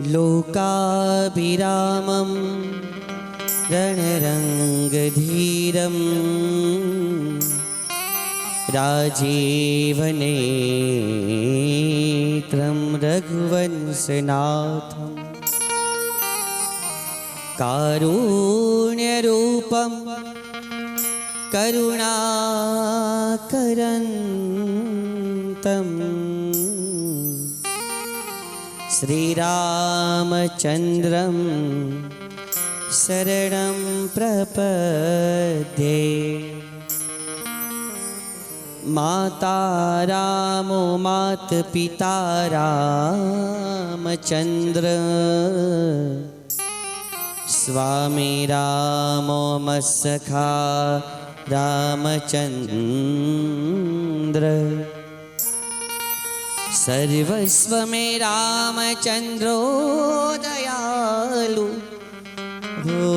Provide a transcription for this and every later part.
लोकाभिरामं रणरङ्गधीरं राजीवनेत्रं रघुवंशनाथं कारुण्यरूपं करुणाकरन्तं श्रीरामचन्द्रं शरणं प्रपद्ये। माता रामो मात पिता रामचन्द्र स्वामी रामो मत्सखा रामचन्द्र सर्वस्व में रामचन्द्रो दयालु हो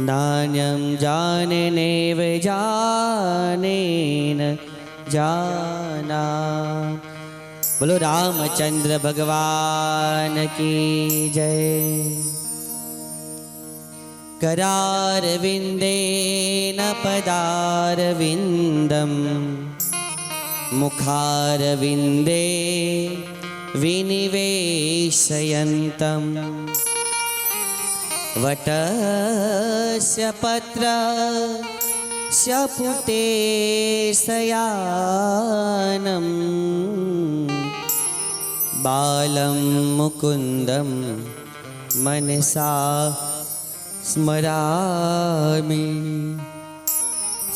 नान्यं जाने नैव जानेन जाना। बोलो रामचंद्र भगवान की जय। करारविन्देन पदारविन्दं मुखारविन्दे विनिवेशयन्तं वटस्य पत्रस्य पुटे शयानं बालं मुकुन्दं मनसा स्मरामि।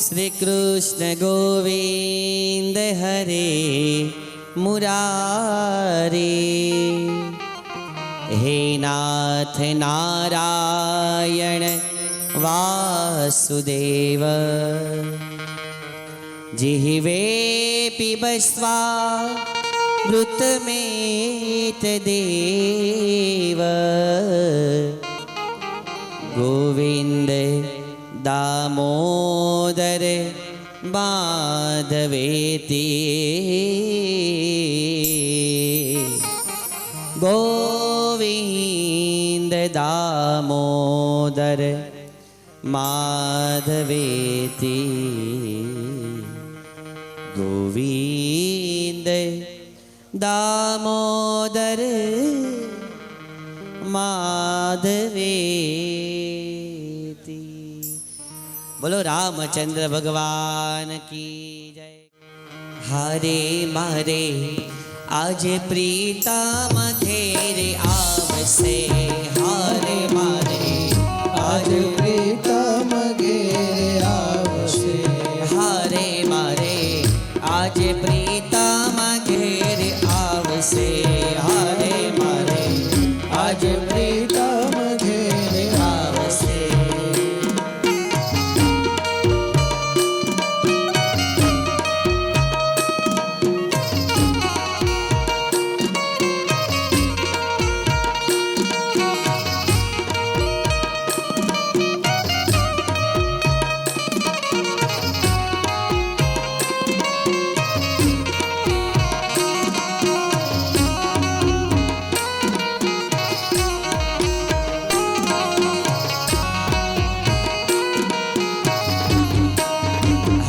श्री कृष्ण गोविंद हरे मुरारी। हे नाथ नारायण वासुदेव जिह्वे पिबस्वा मृतमेतदेव। गोविंद दामोदर माधवेति गोविंद दामोदर माधवेति गोविंद दामोदर माधवेति। बोलो रामचंद्र भगवान की जय। हरे मारे आज प्रीतम घेरे आवसे। हरे मारे आज प्रीतम घेरे आवसे। हरे मारे आज प्रीतम घेरे आवसे। हरे मारे आज प्रीतम घेरे आवसे।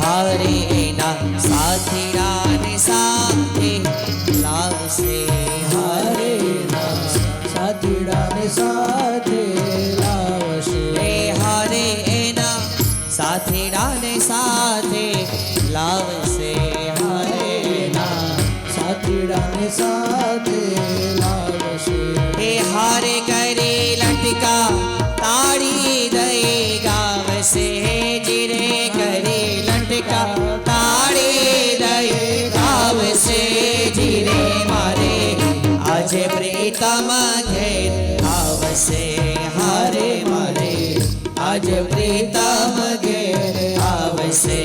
हरे एना સાથીડાને સાથે લાવશે। હરે ના સાથીડાને સાથે લાવશે। હરે એના સાથીડાને સાથે લાવશે। હરે ના સાથીડાને સાથે લાવશે। હારે કરે લટકા તાળી દઈ ગાવશે। જીરે કરે લટકા તાળી દઈ ગાવશે। જીરે મારે આજે પ્રીતમ ઘેર આવશે। હારે મારે આજે પ્રીતમ ઘેર આવશે।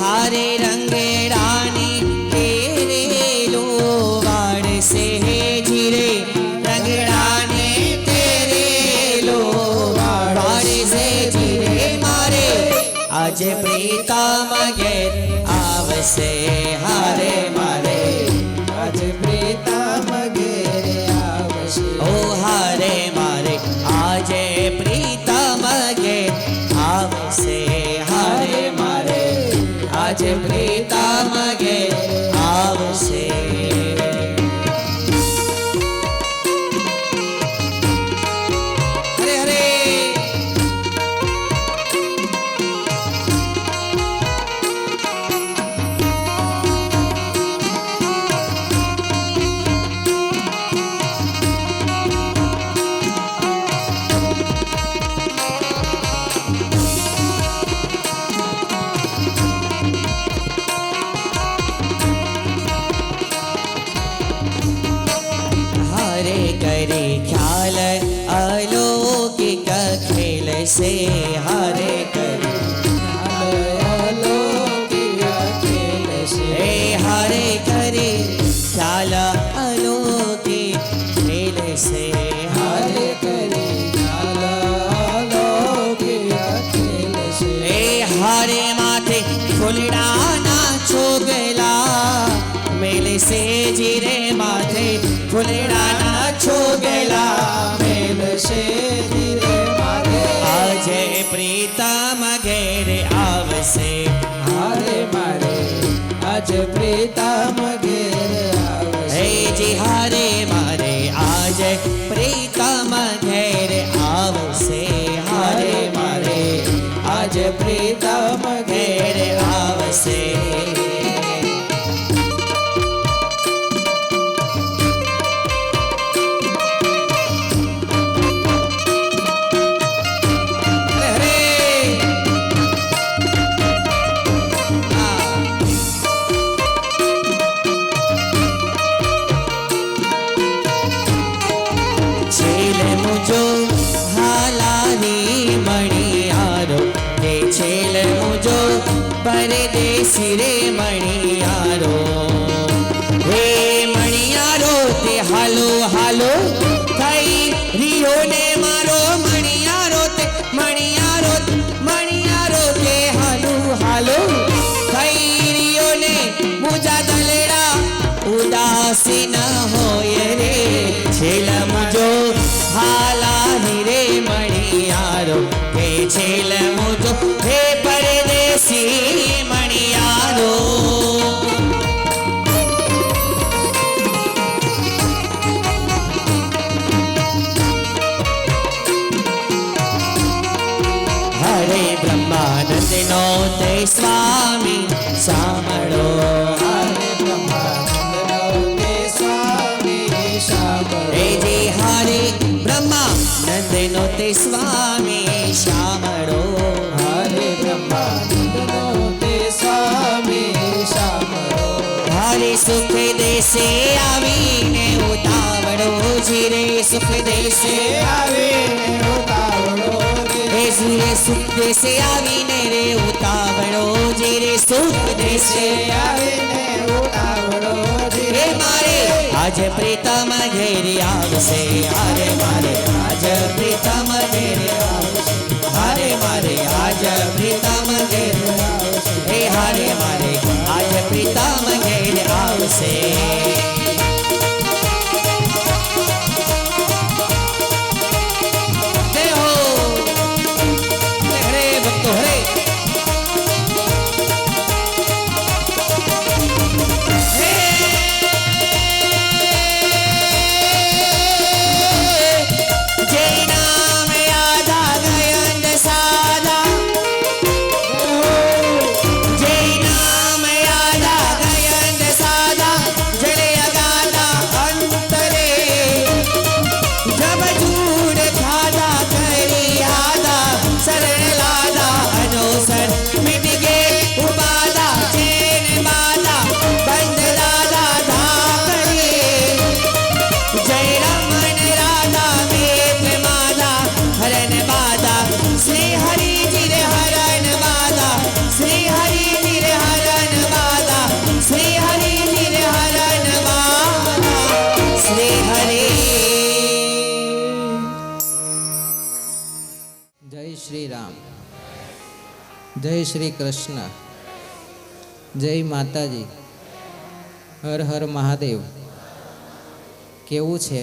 हारे रंगड़ानी तेरे लो वाड़से जीरे रंगड़ाने तेरे लो वाड़से जीरे मारे आज प्रीतम घेर आवसे हारे मारे आज प्रीतम घेरे आवશે ओ हारे मारे आज प्रीतम घेर आवसे हारे मारे आज प्रीतम घेर आवसे हरे हरे हारे करे ख्याल अलौकिक खेल से हारे करे અલૌકિક ખેલ છે हे हारे करे ख्याल अलौकिक खेल से હારે કરી અલૌકિક ખેલ છે हे हारे माथे फुलडाना छोगला मेले से जीरे माथे फुलडाना छोगला મેલ છે ધીરે મારે आज प्रीतम घेर आवसे હારે મારે આજ પ્રીતમ ઘેરે આવશે हे जी हारे मारे आज प्रीतम घेर आवसे हारे मारे આજ પ્રીતમ घेर ઘેરે आवसे हरे छेले मुझो हालानी मणियारो हे छेले मुझो परदेसी रे मणियारो हे मणियारो ते हालो हालो थई रियो ने मारो मणियारो ते मणियारो ते हालो हालो थई रियो ने मुझा दलेड़ा उदासी न होय रे छेल मुझो हाला रे मणियारो हे छेल मुझो हे परदेसी मणियारो हरे ब्रह्मानंद नो ते स्वामी सामड़ो હારે બ્રહ્માનંદનો તે સ્વામી સાંભળો हे जी हरे ब्रह्मानंद नो ते स्वामी श्यामड़ो હારે બ્રહ્માનંદનો તે સ્વામી સાંભળો हरे सुख देसे आवीने उतावड़ो जीरे सुख देसे આવીને ઉતાવળો રે हे जीरे सुख देसे आवीने रे उतावड़ो जीरे सुख देसे આવીને ઉતાવળો हे રે मारे आज प्रीतम घेरी आवसे हारे मारे आज प्रीतम घेरी आवसे हारे मारे आज प्रीतम घेरी आवसे हे हारे मारे आज प्रीतम घेरी आवसे जय हो हरे भक्तो हरे जय नाम यादा गयंद सादा जय नाम यादा गयंद सादा जय જય શ્રી કૃષ્ણ, જય માતાજી, હર હર મહાદેવ. કેવું છે?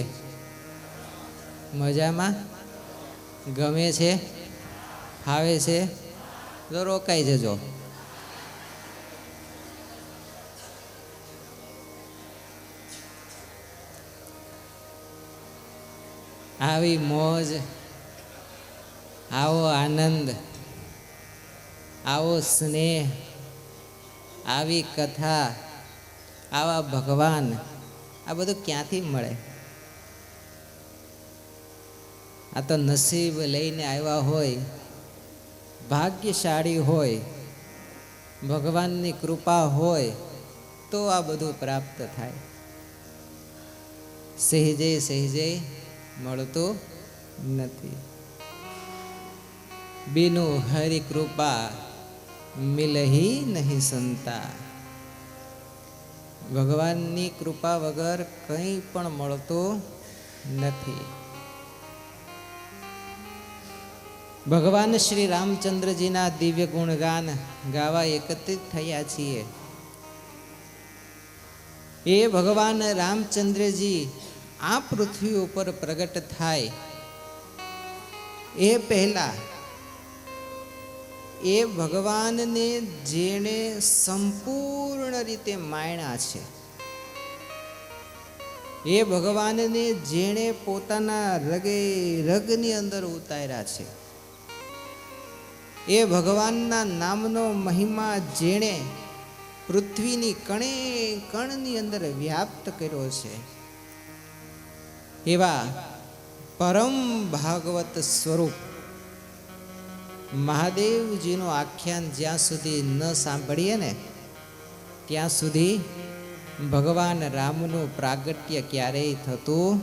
મજામાં? ગમે છે? ફાવે છે? તો રોકાઈ જજો. આવી મોજ, આવો આનંદ, આવો સ્નેહ, આવી કથા, આવા ભગવાન, આ બધું ક્યાંથી મળે? આ તો નસીબ લઈને આવ્યા હોય, ભાગ્યશાળી હોય, ભગવાનની કૃપા હોય તો આ બધું પ્રાપ્ત થાય. સહેજે સહેજે મળતું નથી. બીનું હરિ કૃપા મિલહી નહીં સંતા. ભગવાનની કૃપા વગર કંઈ પણ મળતું નથી. ભગવાન શ્રી રામચંદ્રજીના દિવ્ય ગુણગાન ગાવા એકત્રિત થયા છીએ. એ ભગવાન રામચંદ્રજી આ પૃથ્વી ઉપર પ્રગટ થાય એ પહેલા એ ભગવાનને જેણે સંપૂર્ણ રીતે માણ્યા છે, એ ભગવાનને જેણે પોતાના રગે રગની અંદર ઉતાર્યા છે, એ ભગવાનના નામનો મહિમા જેણે પૃથ્વીની કણે કણની અંદર વ્યાપ્ત કર્યો છે, એવા પરમ ભાગવત સ્વરૂપ મહાદેવજીનું આખ્યાન જ્યાં સુધી ન સાંભળીએ ને ત્યાં સુધી ભગવાન રામનું પ્રાગટ્ય ક્યારેય થતું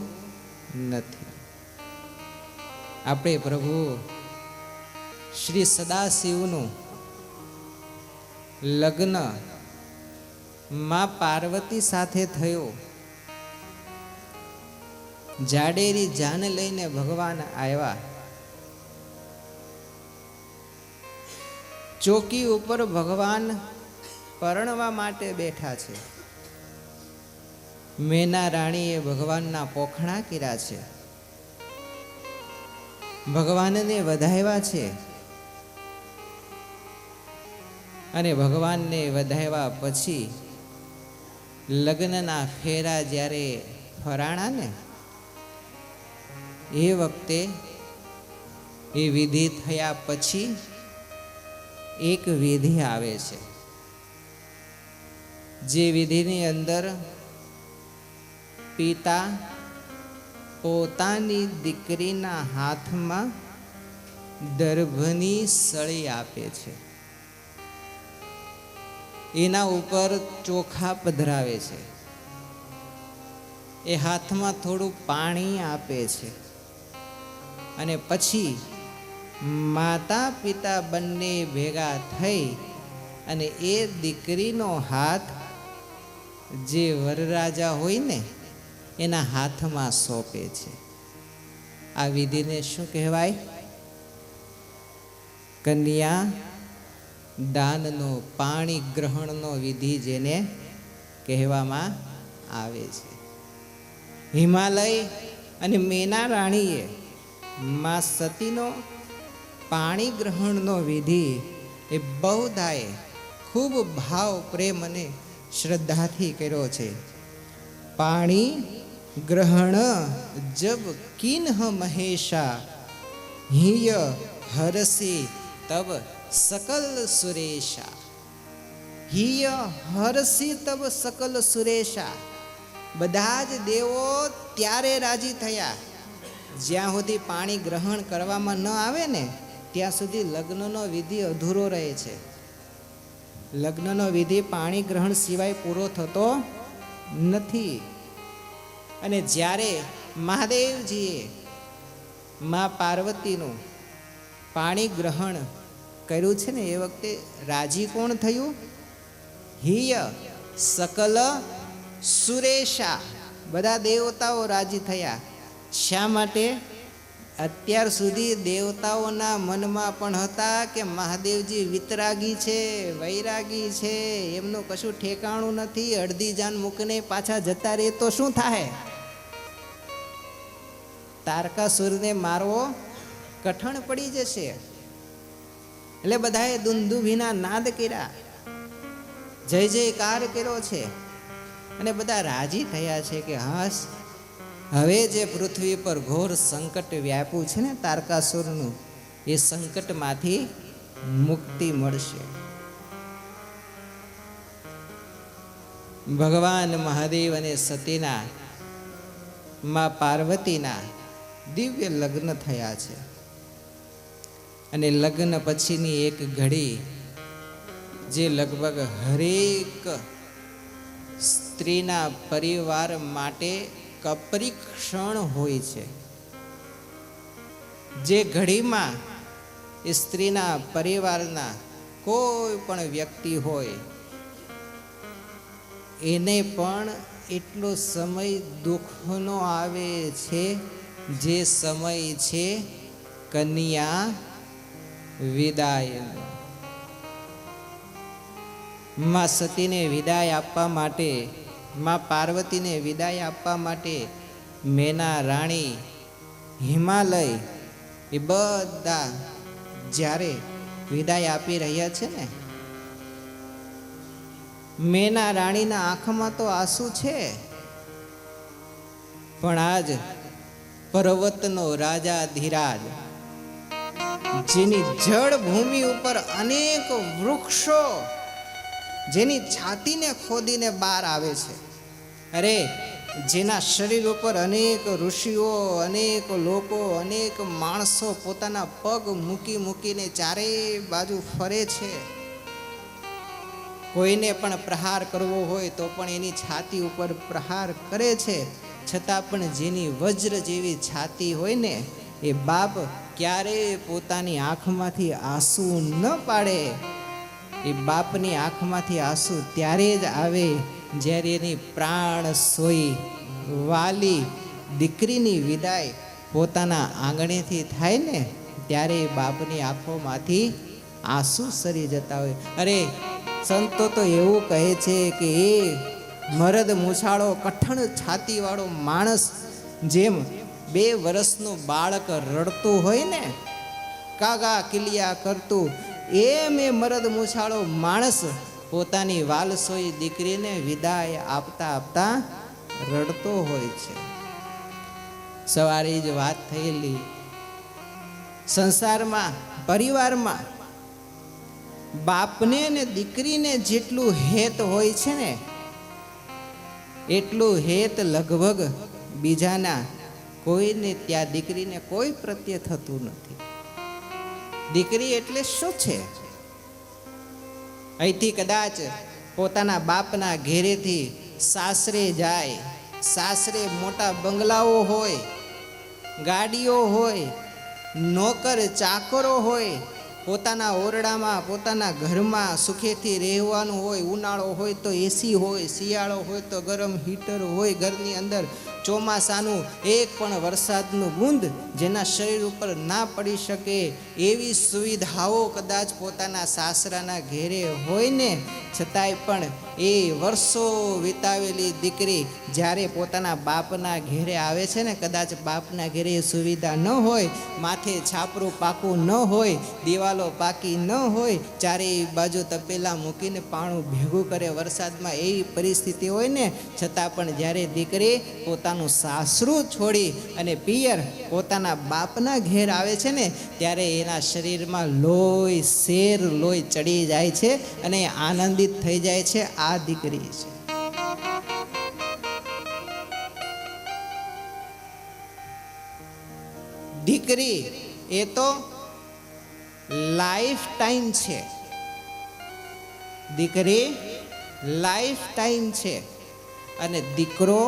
નથી. આપણે પ્રભુ શ્રી સદાશિવનું લગ્ન માં પાર્વતી સાથે થયો. જાડેરી જાન લઈને ભગવાન આવ્યા. ચોકી ઉપર ભગવાન પરણવા માટે બેઠા છે. મેના રાણીએ ભગવાનના પોખણા કર્યા છે, ભગવાનને વધાવ્યા છે. અને ભગવાનને વધાવ્યા પછી લગ્નના ફેરા જ્યારે ફરાણા ને એ વખતે એ વિધિ થયા પછી એક વિધિ આવે છે, જે વિધિની અંદર પિતા પોતાની દીકરીના હાથમાં દર્ભની સળી આપે છે, એના ઉપર ચોખા પધરાવે છે, એ હાથમાં થોડું પાણી આપે છે, અને પછી માતા પિતા બંને ભેગા થઈ અને એ દીકરીનો હાથ જે વરરાજા હોય ને એના હાથમાં સોંપે છે. આ વિધિને શું કહેવાય? કન્યા દાનનો, પાણી ગ્રહણનો વિધિ જેને કહેવામાં આવે છે. હિમાલય અને મેના રાણીએ માં સતીનો પાણી ગ્રહણનો વિધિ એ બહુધાએ ખૂબ ભાવ પ્રેમ અને શ્રદ્ધાથી કર્યો છે. પાણી ગ્રહણ જબ કિન્હ મહેશા હિય હરસી તબ સકલ સુરેશા. હિય હરસી તબ સકલ સુરેશા. બધા જ દેવો ત્યારે રાજી થયા જ્યાં સુધી પાણી ગ્રહણ કરવામાં ન આવે ને ત્યાં સુધી લગ્નનો વિધિ અધૂરો રહે છે. લગ્નનો વિધિ પાણી ગ્રહણ સિવાય પૂરો થતો નથી. અને જ્યારે મહાદેવજીએ મા પાર્વતીનું પાણી ગ્રહણ કર્યું છે ને એ વખતે રાજી કોણ થયું? હિય સકલ સુરેશા. બધા દેવતાઓ રાજી થયા. શા માટે? અત્યાર સુધી દેવતાઓના મનમાં પણ હતા કે મહાદેવજી વિતરાગી છે, વૈરાગી છે, એમનું કશું ઠેકાણું નથી, અડધી જાન મૂકીને પાછા જતા રહે તો શું થાય? તારકાસુરને મારવો કઠણ પડી જશે. એટલે બધાએ દુંદુભીના નાદ કર્યા, જય જયકાર કર્યો છે, અને બધા રાજી થયા છે કે હાસ, હવે જે પૃથ્વી પર ઘોર સંકટ વ્યાપ્યું છે ને તારકાસુરનું, એ સંકટમાંથી મુક્તિ મળશે. ભગવાન મહાદેવ અને સતીના માં પાર્વતીના દિવ્ય લગ્ન થયા છે. અને લગ્ન પછીની એક ઘડી જે લગભગ હરેક સ્ત્રીના પરિવાર માટે કપરી ક્ષણ હોય છે, જે ઘડીમાં સ્ત્રીના પરિવારના કોઈ પણ વ્યક્તિ હોય એને પણ એટલો સમય દુઃખનો આવે છે, જે સમય છે કન્યા વિદાયનો. માં સતીને વિદાય આપવા માટે, માં પાર્વતીને વિદાય આપવા માટે મેના રાણી, હિમાલય, એ બધા જ્યારે વિદાય આપી રહ્યા છે ને, મેના રાણીના આંખમાં તો આંસુ છે, પણ આજ પર્વતનો રાજા ધીરાજ, જેની જળ ભૂમિ ઉપર અનેક વૃક્ષો જેની છાતીને ખોદીને બહાર આવે છે, અરે જેના શરીર ઉપર અનેક ઋષિઓ, અનેક લોકો, અનેક માણસો પોતાના પગ મૂકી મૂકીને ચારેય બાજુ ફરે છે. કોઈને પણ પ્રહાર કરવો હોય તો પણ એની છાતી ઉપર પ્રહાર કરે છે, છતાં પણ જેની વજ્ર જેવી છાતી હોય ને, એ બાપ ક્યારેય પોતાની આંખમાંથી આંસુ ન પાડે. એ બાપની આંખમાંથી આંસુ ત્યારે જ આવે જ્યારે એની પ્રાણ સોઈ વાલી દીકરીની વિદાય પોતાના આંગણેથી થાય ને, ત્યારે બાપની આંખોમાંથી આંસુ સરી જતા હોય. અરે સંતો તો એવું કહે છે કે એ મરદ મૂછાળો કઠણ છાતીવાળો માણસ જેમ 2 વર્ષનું બાળક રડતું હોય ને, કાગા કિલિયા કરતું, એમ એ મરદ મૂછાળો માણસ પોતાની વાલસોઈ દીકરીને વિદાય આપતા આપતા રડતો હોય છે. સવારે જ વાત થયેલી, સંસારમાં, પરિવારમાં બાપને ને દીકરીને જેટલું હેત હોય છે ને, એટલું હેત લગભગ બીજાના કોઈને ત્યાં દીકરીને કોઈ પ્રત્યે થતું નથી. દીકરી એટલે શું છે? અહીંથી કદાચ પોતાના બાપના ઘેરેથી સાસરે જાય, સાસરે મોટા બંગલાઓ હોય, ગાડીઓ હોય, નોકર ચાકરો હોય, પોતાના ઓરડામાં, પોતાના ઘરમાં સુખેથી રહેવાનું હોય. ઉનાળો હોય તો એસી હોય, શિયાળો હોય તો ગરમ હીટર હોય, ઘરની અંદર ચોમાસાનું એક પણ વરસાદનું બૂંદ જેના શરીર ઉપર ના પડી શકે એવી સુવિધાઓ કદાચ પોતાના સાસરાના ઘેરે હોય ને, છતાંય પણ એ વર્ષો વિતાવેલી દીકરી જ્યારે પોતાના બાપના ઘેરે આવે છે ને, કદાચ બાપના ઘેરે એ સુવિધા ન હોય, માથે છાપરું પાકું ન હોય, દિવાલો પાકી ન હોય, ચારેય બાજુ તપેલા મૂકીને પાણું ભેગું કરે વરસાદમાં, એવી પરિસ્થિતિ હોય ને, છતાં પણ જ્યારે દીકરી પોતાનું સાસરું છોડી અને પિયર પોતાના બાપના ઘેર આવે છે ને, ત્યારે એના શરીરમાં લોહી, શેર લોહી ચડી જાય છે અને આનંદિત થઈ જાય છે. આ દીકરી છે. દીકરી એ તો લાઈફ ટાઈમ છે. દીકરી લાઈફ ટાઈમ છે અને દીકરો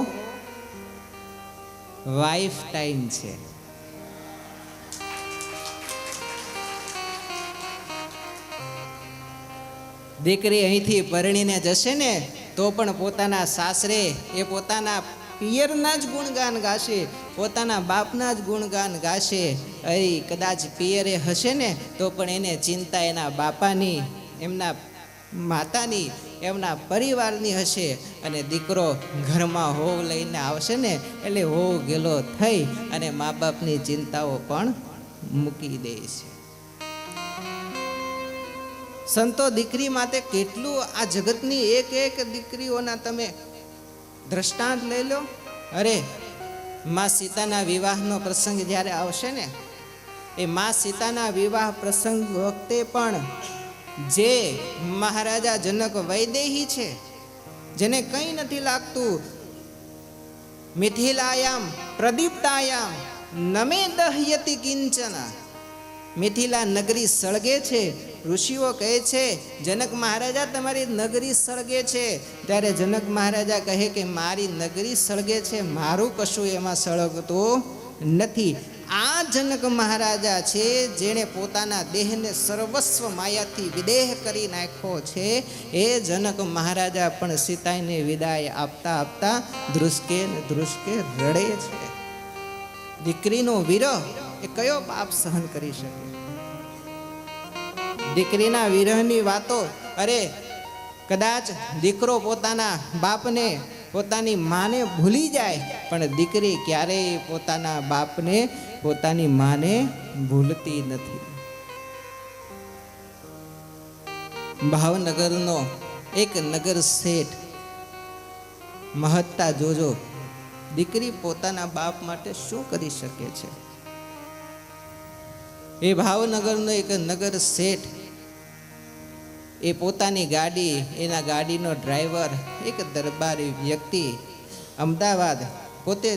વાઈફ ટાઈમ છે. દીકરી અહીંથી પરણીને જશે ને તો પણ પોતાના સાસરે એ પોતાના પિયરના જ ગુણગાન ગાશે, પોતાના બાપના જ ગુણગાન ગાશે. અહીં કદાચ પિયરે હશે ને તો પણ એને ચિંતા એના બાપાની, એમના માતાની, એમના પરિવારની હશે. અને દીકરો ઘરમાં હોવ લઈને આવશે ને એટલે હોવ ગેલો થઈ અને મા બાપની ચિંતાઓ પણ મૂકી દે છે. સંતો દીકરી માટે કેટલું, આ જગતની એક એક દીકરીઓના તમે દ્રષ્ટાંત લઈ લો. અરે મા સીતાના વિવાહનો પ્રસંગ જ્યારે આવશે ને, એ મા સીતાના વિવાહ પ્રસંગ વખતે પણ જે મહારાજા જનક વૈદેહી છે, જેને કંઈ નથી લાગતું, મિથિલાયામ પ્રદીપ્તાયામ નમે દહ્યતિ કિંચન, મિથિલા નગરી સળગે છે. ઋષિઓ કહે છે જનક મહારાજા તમારી નગરી સળગે છે. ત્યારે જનક મહારાજા કહે કે મારી નગરી સળગે છે, મારું કશું એમાં સળગતું નથી. આ જનક મહારાજા છે જેણે પોતાના દેહને સર્વસ્વ માયાથી વિદેહ કરી નાખ્યો છે. એ જનક મહારાજા પણ સીતાને વિદાય આપતા આપતા ધ્રુસકે ને ધ્રુસકે રડે છે. દીકરીનો વિરહ એ કયો બાપ સહન કરી શકે? દીકરીના વિરહની વાતો, અરે કદાચ દીકરો પોતાના બાપને, પોતાની માને ભૂલી જાય, પણ દીકરી ક્યારેય પોતાના બાપને, પોતાની માને ભૂલતી નથી. ભાવનગરનો એક નગર શેઠ, મહત્તા જોજો, દીકરી પોતાના બાપ માટે શું કરી શકે છે. એ ભાવનગરનો એક નગર શેઠ, એ પોતાની ગાડી, એના ગાડીનો ડ્રાઈવર, એક દરબારી વ્યક્તિ અમદાવાદ પોતે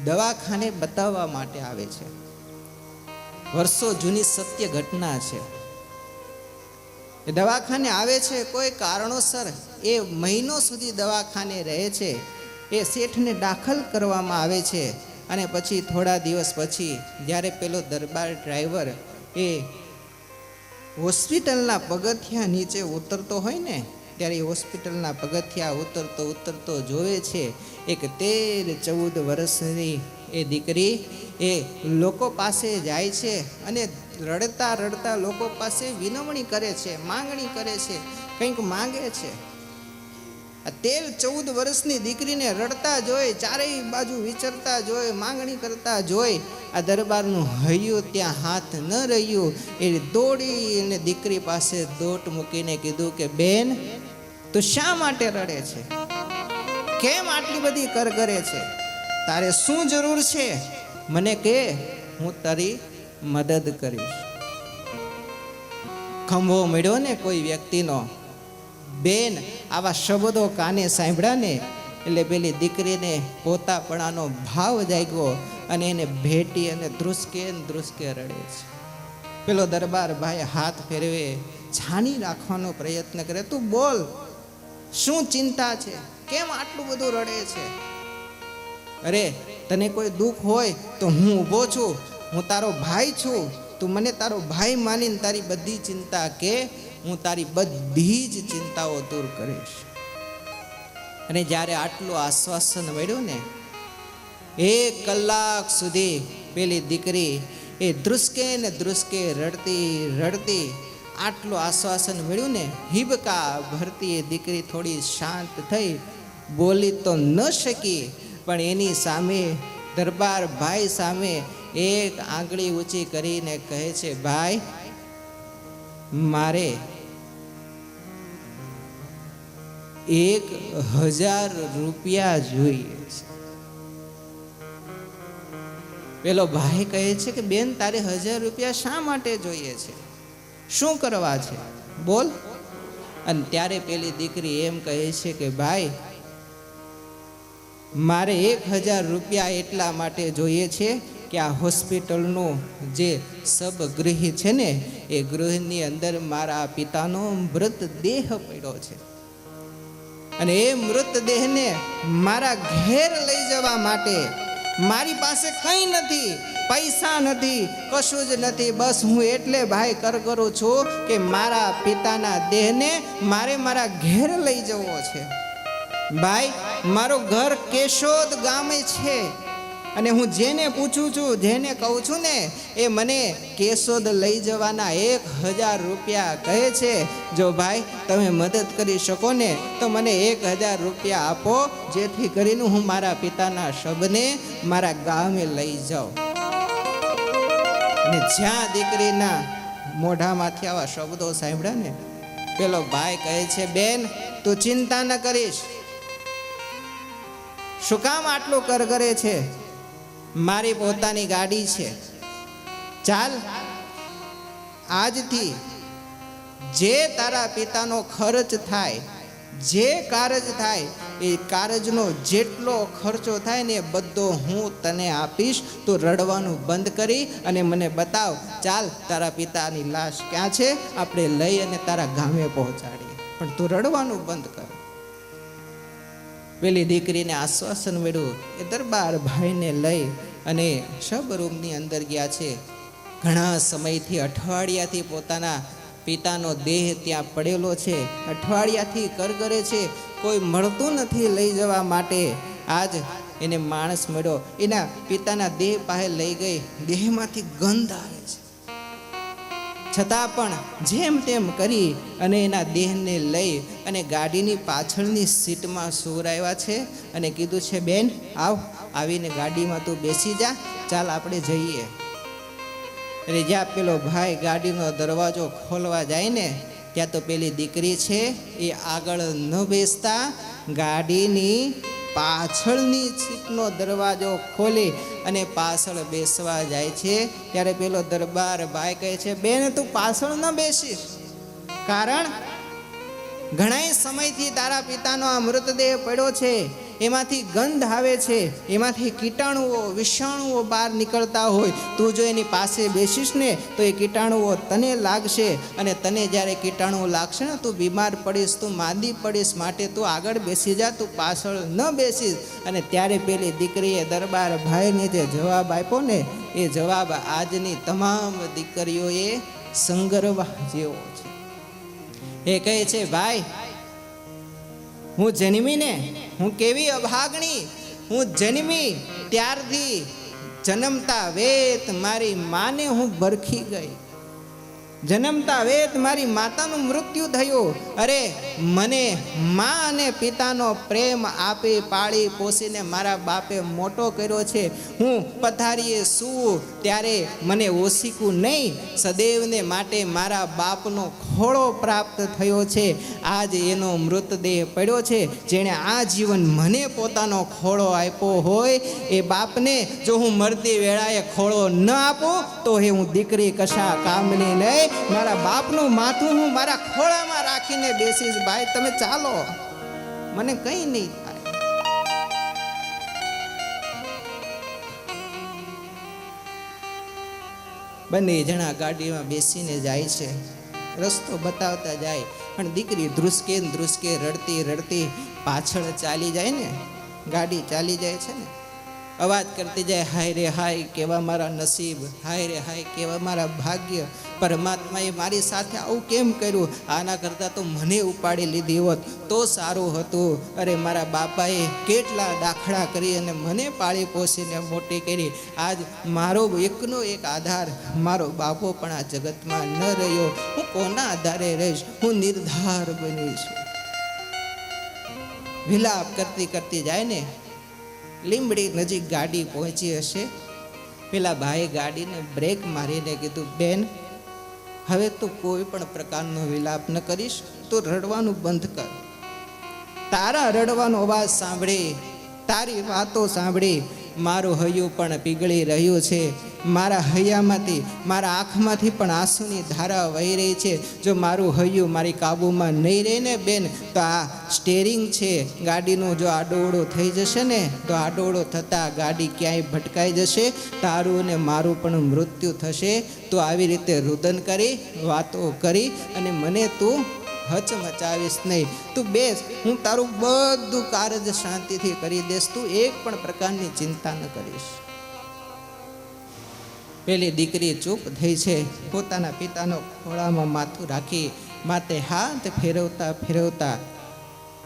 દવાખાને બતાવવા માટે આવે છે. વર્ષો જૂની સત્ય ઘટના છે. એ દવાખાને આવે છે, કોઈ કારણોસર એ મહિનો સુધી દવાખાને રહે છે. એ શેઠને દાખલ કરવામાં આવે છે. અને પછી થોડા દિવસ પછી જ્યારે પેલો દરબાર ડ્રાઈવર એ હોસ્પિટલના પગથિયા નીચે ઉતરતો હોય ને, ત્યારે એ હોસ્પિટલના પગથિયા ઉતરતો ઉતરતો જોવે છે એક 13-14 વર્ષની એ દીકરી એ લોકો પાસે જાય છે અને રડતા રડતા લોકો પાસે વિનવણી કરે છે, માંગણી કરે છે, કંઈક માંગે છે. આ 13-14 વર્ષની દીકરીને રડતા જોઈ, ચારેય બાજુ વિચરતા જોઈ, માંગણી કરતા જોઈ, આ દરબારનું હૈયું ત્યાં હાથ ન રહ્યું. એ દોડીને દીકરી પાસે દોટ મૂકીને કીધું કે બેન, તું શા માટે રડે છે? કેમ આટલી બધી કરગરે છે? તારે શું જરૂર છે? મને કે, હું તારી મદદ કરીશ. ખંભો મળ્યો ને કોઈ વ્યક્તિનો. બેન આવા શબ્દો કાને સાંભળ્યા ને એટલે પેલી દીકરીને પોતાપણાનો ભાવ જાગ્યો અને એને ભેટી અને ધ્રુસકે ને ધ્રુસકે રડે છે. પેલો દરબાર ભાઈ હાથ ફેરવે, છાની રાખવાનો પ્રયત્ન કરે. તું બોલ, શું ચિંતા છે? કેમ આટલું બધું રડે છે? અરે તને કોઈ દુઃખ હોય તો હું ઊભો છું, હું તારો ભાઈ છું. તું મને તારો ભાઈ માનીને તારી બધી ચિંતા કે, હું તારી બધી જ ચિંતાઓ દૂર કરીશ. અને જ્યારે આટલું આશ્વાસન મળ્યું ને, 1 કલાક સુધી પેલી દીકરી એ ધ્રુસકે ને ધ્રુસકે રડતી રડતી, આટલું આશ્વાસન મળ્યું ને, હિબકા ભરતી એ દીકરી થોડી શાંત થઈ. બોલી તો ન શકી, પણ એની સામે દરબાર ભાઈ સામે એક આંગળી ઊંચી કરીને કહે છે, ભાઈ મારે 1000 રૂપિયા જોઈએ છે. પેલો ભાઈ કહે છે કે બેન, તારે 1000 રૂપિયા શા માટે જોઈએ છે? શું કરવા છે? બોલ. અને ત્યારે પેલી દીકરી એમ કહે છે કે ભાઈ, મારે 1000 રૂપિયા એટલા માટે જોઈએ છે કે આ હોસ્પિટલનું જે સબગૃહ છે ને, એ ગૃહની અંદર મારા પિતાનો મૃતદેહ પડ્યો છે અને એ મૃતદેહને મારા ઘેર લઈ જવા માટે મારી પાસે કંઈ નથી, પૈસા નથી, કશું જ નથી. બસ હું એટલે ભાઈ કરગરું છું કે મારા પિતાના દેહને મારે મારા ઘેર લઈ જવો છે. ભાઈ મારું ઘર કેશોદ ગામે છે અને હું જેને પૂછું છું, જેને કહું છું ને, એ મને કેશોદ લઈ જવાના 1000 રૂપિયા કહે છે. જો ભાઈ તમે મદદ કરી શકો ને તો મને 1000 રૂપિયા આપો, જેથી કરીને હું મારા પિતાના શબને મારા ગામે લઈ જાઉં. અને જ્યાં દીકરીના મોઢામાંથી આવા શબ્દો સાંભળ્યા ને, પેલો ભાઈ કહે છે, બેન તું ચિંતા ન કરીશ. શું કામ આટલું કરે છે? મારી પોતાની ગાડી છે. ચાલ આજથી જે તારા પિતાનો ખર્ચ થાય, જે કારજ થાય, એ કારજનો જેટલો ખર્ચો થાય ને એ બધો હું તને આપીશ. તું રડવાનું બંધ કરી અને મને બતાવ. ચાલ તારા પિતાની લાશ ક્યાં છે, આપણે લઈ અને તારા ગામે પહોંચાડીએ, પણ તું રડવાનું બંધ કર. પેલી દીકરીને આશ્વાસન મળ્યું. એ દરબાર ભાઈને લઈ અને શબરૂમની અંદર ગયા છે. ઘણા સમયથી, અઠવાડિયાથી પોતાના પિતાનો દેહ ત્યાં પડેલો છે. અઠવાડિયાથી કરગરે છે, કોઈ મળતું નથી લઈ જવા માટે. આજ એને માણસ મળ્યો, એના પિતાના દેહ પાસે લઈ ગઈ. દેહમાંથી ગંધ આવે છે, છતાં પણ જેમ તેમ કરી અને એના દેહને લઈ અને ગાડીની પાછળની સીટમાં સુવરાવ્યા છે અને કીધું છે, બેન આવ, આવીને ગાડીમાં તું બેસી જા, ચાલ આપણે જઈએ. એટલે જ્યાં પેલો ભાઈ ગાડીનો દરવાજો ખોલવા જાય ને, ત્યાં તો પેલી દીકરી છે એ આગળ ન બેસતા ગાડીની પાછળની સીટનો દરવાજો ખોલી અને પાછળ બેસવા જાય છે. ત્યારે પેલો દરબાર ભાઈ કહે છે, બેન તું પાછળ ન બેસીશ, કારણ ઘણા સમયથી તારા પિતાનો આ મૃતદેહ પડ્યો છે, એમાંથી ગંધ આવે છે, એમાંથી કીટાણુઓ, વિષાણુઓ બહાર નીકળતા હોય. તું જો એની પાસે બેસીશ ને તો એ કીટાણુઓ તને લાગશે, અને તને જ્યારે કીટાણુઓ લાગશે ને તું બીમાર પડીશ, તું માંદી પડીશ. માટે તું આગળ બેસી જા, તું પાછળ ન બેસીશ. અને ત્યારે પેલી દીકરીએ દરબાર ભાઈને જે જવાબ આપ્યો ને, એ જવાબ આજની તમામ દીકરીઓએ સંગરવા જેવો છે. એ કહે છે, ભાઈ હું જન્મીને, હું કેવી અભાગણી, હું જન્મી ત્યારથી જન્મતા વેત મારી માને હું બરખી ગઈ. જન્મતા વેત મારી માતાનું મૃત્યુ થયું. અરે મને મા અને પિતાનો પ્રેમ આપી પાળી પોસીને મારા બાપે મોટો કર્યો છે. હું પથારીએ સૂવું ત્યારે મને ઓસીકું નહીં, સદૈવને માટે મારા બાપનો ખોળો પ્રાપ્ત થયો છે. આજ એનો મૃતદેહ પડ્યો છે. જેણે આ જીવન મને પોતાનો ખોળો આપ્યો હોય, એ બાપને જો હું મરતી વેળાએ ખોળો ન આપું તો એ હું દીકરી કશા કામની નહીં. મારા બાપનું માથું હું મારા ખોળામાં રાખીને બેસીશ. ભાઈ તમે ચાલો, મને કંઈ નહીં થાય. બંને જણા ગાડીમાં બેસીને જાય છે, રસ્તો બતાવતા જાય. પણ દીકરી ધ્રુસકે ધ્રુસકે રડતી રડતી પાછળ ચાલી જાય ને, ગાડી ચાલી જાય છે ને, અવાજ કરતી જાય, હાય રે હાય કેવા મારા નસીબ, હાય રે હાય કેવા મારા ભાગ્ય, પરમાત્માએ મારી સાથે આવું કેમ કર્યું, આના કરતાં તો મને ઉપાડી લીધી હોત તો સારું હતું. અરે મારા બાપાએ કેટલા દાખલા કરી અને મને પાળી પોસીને મોટી કરી. આજ મારો એકનો એક આધાર મારો બાપો પણ આ જગતમાં ન રહ્યો. હું કોના આધારે રહીશ, હું નિર્ધાર બની છું. વિલાપ કરતી કરતી જાય ને, લીંબડી નજીક ગાડી પહોંચી હશે. પેલા ભાઈ ગાડીને બ્રેક મારીને કીધું, બેન હવે તું કોઈ પણ પ્રકારનો વિલાપ ન કરીશ, તું રડવાનું બંધ કર. તારા રડવાનો અવાજ સાંભળી, તારી વાતો સાંભળી મારું હૈયું પણ પીગળી રહ્યું છે. મારા હૈયામાંથી, મારા આંખમાંથી પણ આંસુની ધારા વહી રહી છે. જો મારું હૈયું મારી કાબૂમાં નહીં રહે ને બેન, તો આ સ્ટેરિંગ છે ગાડીનું જો આડોવડો થઈ જશે ને, તો આડોવડો થતાં ગાડી ક્યાંય ભટકાઈ જશે, તારું અને મારું પણ મૃત્યુ થશે. તો આવી રીતે રુદન કરી, વાતો કરી અને મને તું હચમચાવીશ નહીં. તું બેસ, હું તારું બધું કાર્ય શાંતિથી કરી દઈશ, તું એક પણ પ્રકારની ચિંતા ન કરીશ. પેલી દીકરી ચૂપ થઈ છે. પોતાના પિતાનો ખોળામાં માથું રાખી માથે હાથ ફેરવતા ફેરવતા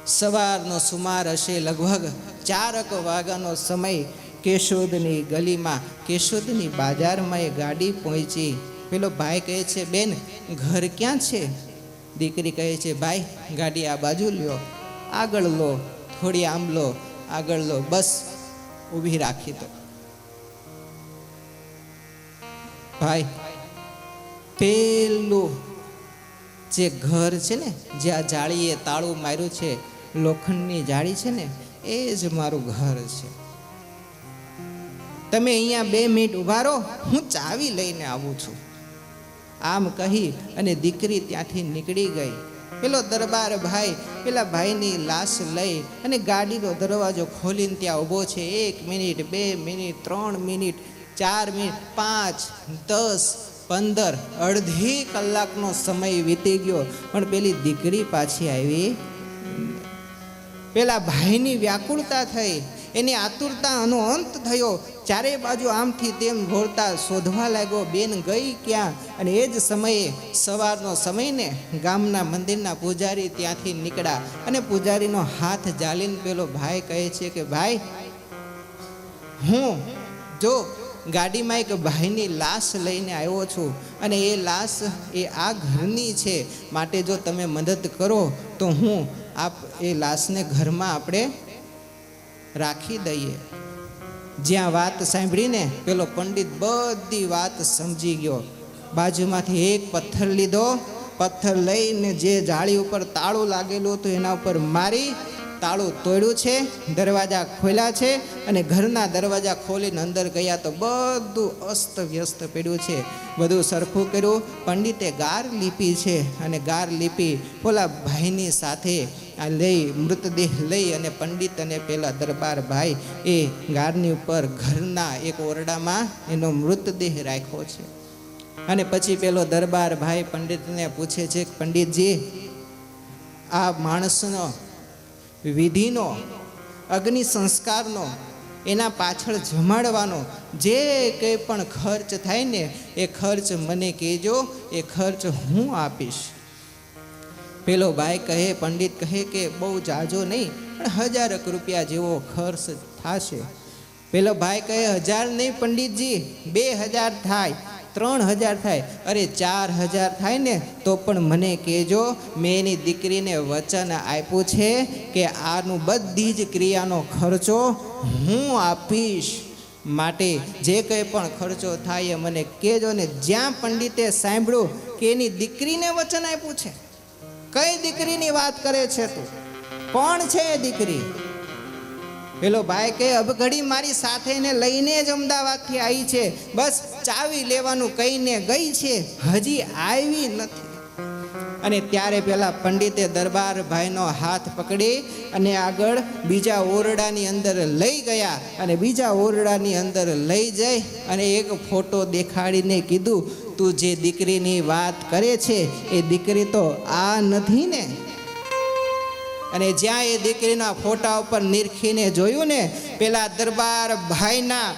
સવારનો સુમાર હશે, લગભગ 4 વાગ્યાનો સમય. કેશોદની ગલીમાં, કેશોદની બાજારમાં એ ગાડી પહોંચી. પેલો ભાઈ કહે છે, બેન ઘર ક્યાં છે? દીકરી કહે છે, ભાઈ ગાડી આ બાજુ લ્યો, આગળ લો, થોડી આમ લો, આગળ લો, બસ ઊભી રાખી દો. ભાઈ પેલું જે ઘર છે ને, જ્યાં જાળીએ તાળું માર્યું છે, લોખંડની જાળી છે ને, એ જ મારું ઘર છે. તમે અહીંયા 2 મિનિટ ઊભા રહો, હું ચાવી લઈને આવું છું. આમ કહી અને દીકરી ત્યાંથી નીકળી ગઈ. પેલો દરબાર ભાઈ પેલા ભાઈની લાશ લઈ અને ગાડીનો દરવાજો ખોલીને ત્યાં ઊભો છે. 1 મિનિટ, 2 મિનિટ, 3 મિનિટ, 4 મિનિટ, 5, 10, 15, અડધી કલાકનો સમય વીતી ગયો, પણ પેલી દીકરી પાછી આવી. પેલા ભાઈની વ્યાકુળતા થઈ, એની આતુરતાનો અંત થયો. ચારે બાજુ આમથી તેમ ઘોરતા શોધવા લાગ્યો, બેન ગઈ ક્યાં? અને એ જ સમયે સવારનો સમય ને, ગામના મંદિરના પૂજારી ત્યાંથી નીકળ્યા અને પૂજારીનો હાથ ઝાલીને પેલો ભાઈ કહે છે કે ભાઈ, હું જો ગાડીમાં એક ભાઈની લાશ લઈને આવ્યો છું અને એ લાશ એ આ ઘરની છે, માટે જો તમે મદદ કરો તો હું એ લાશને ઘરમાં આપણે રાખી દઈએ. જ્યાં વાત સાંભળીને પેલો પંડિત બધી વાત સમજી ગયો. બાજુમાંથી એક પથ્થર લીધો, પથ્થર લઈને જે જાળી ઉપર તાળું લાગેલું હતું એના ઉપર મારી તાળું તોડ્યું છે, દરવાજા ખોલ્યા છે અને ઘરના દરવાજા ખોલીને અંદર ગયા તો બધું અસ્ત વ્યસ્ત પડ્યું છે. બધું સરખું કર્યું. પંડિતે ગાર લીપી છે અને ગાર લીપી પેલા ભાઈની સાથે આ લઈ મૃતદેહ લઈ અને પંડિત અને પેલા દરબાર ભાઈ એ ગારની ઉપર ઘરના એક ઓરડામાં એનો મૃતદેહ રાખ્યો છે. અને પછી પેલો દરબાર ભાઈ પંડિતને પૂછે છે, પંડિતજી આ માણસનો વિધિનો, અગ્નિ સંસ્કારનો, એના પાછળ જમાડવાનો જે કંઈ પણ ખર્ચ થાય ને એ ખર્ચ મને કહેજો, એ ખર્ચ હું આપીશ. પેલો ભાઈ કહે, પંડિત કહે કે બહુ જાજો નહીં, પણ 1000 રૂપિયા જેવો ખર્ચ થશે. પેલો ભાઈ કહે 1000 નહીં પંડિતજી, 2000 થાય, 3000 થાય, અરે 4000 થાય ને તો પણ મને કહેજો. મેં એની દીકરીને વચન આપ્યું છે કે આનું બધી જ ક્રિયાનો ખર્ચો હું આપીશ, માટે જે કંઈ પણ ખર્ચો થાય એ મને કહેજો. ને જ્યાં પંડિતે સાંભળ્યું કે એની દીકરીને વચન આપ્યું છે, કઈ દીકરીની વાત કરે છે તું? કોણ છે એ દીકરી? પેલો ભાઈ કે અબઘડી મારી સાથે એને લઈને જ અમદાવાદથી આવી છે, બસ ચાવી લેવાનું કહીને ગઈ છે, હજી આવી નથી. અને ત્યારે પેલા પંડિતે દરબાર ભાઈનો હાથ પકડી અને આગળ બીજા ઓરડાની અંદર લઈ ગયા અને બીજા ઓરડાની અંદર લઈ જઈ અને એક ફોટો દેખાડીને કીધું, તું જે દીકરીની વાત કરે છે એ દીકરી તો આ નથી ને? અને જ્યાં એ દીકરીના ફોટા ઉપર નિરખીને જોયું ને, પેલા દરબાર ભાઈના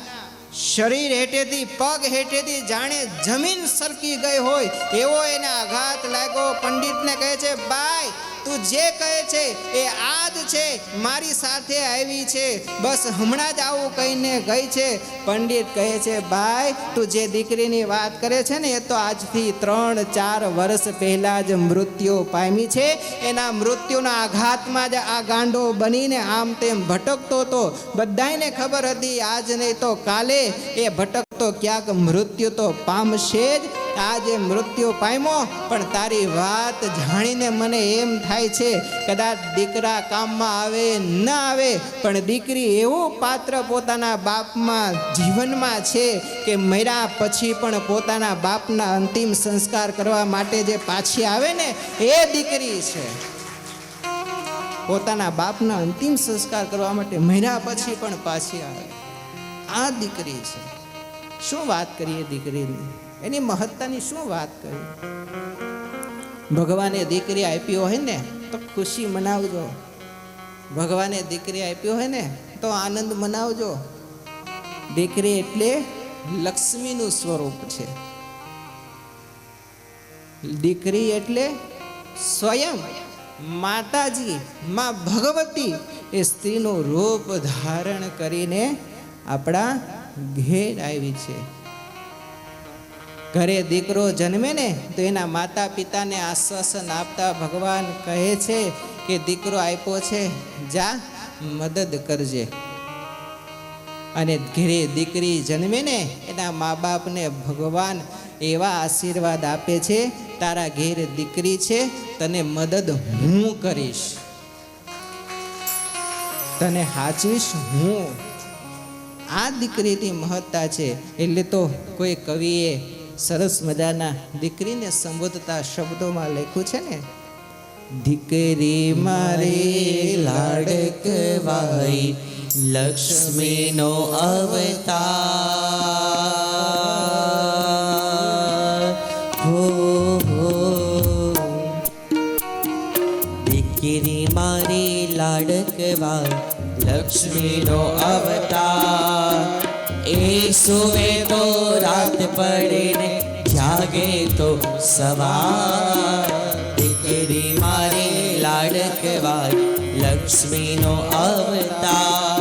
શરીર હેઠેથી, પગ હેઠેથી જાણે જમીન સરકી ગઈ હોય એવો એને આઘાત લાગ્યો. પંડિતને કહે છે, ભાઈ તું જે કહે છે એ આ જ છે, મારી સાથે આવી છે, બસ હમણાં જ આવું કહીને ગઈ છે. પંડિત કહે છે, ભાઈ તું જે દીકરીની વાત કરે છે ને એ તો આજથી 3-4 વર્ષ પહેલાં જ મૃત્યુ પામી છે. એના મૃત્યુના આઘાતમાં જ આ ગાંડો બનીને આમ તેમ ભટકતો હતો. બધાને ખબર હતી આજ નહીં તો કાલે એ ભટકતો ક્યાંક મૃત્યુ તો પામશે જ. આજે મૃત્યુ પામ્યો, પણ તારી વાત જાણીને મને એમ થાય છે કદાચ દીકરા કામમાં આવે ન આવે, પણ દીકરી એવું પાત્ર પોતાના બાપમાં જીવનમાં છે કે મર્યા પછી પણ પોતાના બાપના અંતિમ સંસ્કાર કરવા માટે જે પાછી આવે ને એ દીકરી છે. પોતાના બાપના અંતિમ સંસ્કાર કરવા માટે મર્યા પછી પણ પાછી આવે, આ દીકરી છે. શું વાત કરીએ દીકરીની, એની મહત્તાની શું વાત કરી? ભગવાને દીકરી આપી હોય ને તો ખુશી મનાવજો, ભગવાને દીકરી આપી હોય ને તો આનંદ મનાવજો. દીકરી એટલે લક્ષ્મીનું સ્વરૂપ છે. દીકરી એટલે સ્વયં માતાજી માં ભગવતી એ સ્ત્રીનું રૂપ ધારણ કરીને આપણા ઘેર આવી છે. ઘરે દીકરો જન્મે ને તો એના માતા પિતાને આશ્વાસન આપતા ભગવાન કહે છે કે દીકરો આપ્યો છે, જા મદદ કરજે. અને ઘરે દીકરી જન્મે ને એના મા બાપને ભગવાન એવા આશીર્વાદ આપે છે, તારા ઘેર દીકરી છે, તને મદદ હું કરીશ, તને હાચવીશ હું. આ દીકરીની મહત્તા છે. એટલે તો કોઈ કવિએ સરસ મજાના દીકરીને સંબોધતા શબ્દોમાં લખ્યું છે ને, દીકરી મારી લાડકવાઈ લક્ષ્મીનો અવતાર. હો દીકરી મારી લાડકવાઈ લક્ષ્મીનો અવતાર. એ સુવે તો રાત પડે ને જાગે તો સવાર. દીકરી મારી લાડકવાઈ લક્ષ્મીનો અવતાર.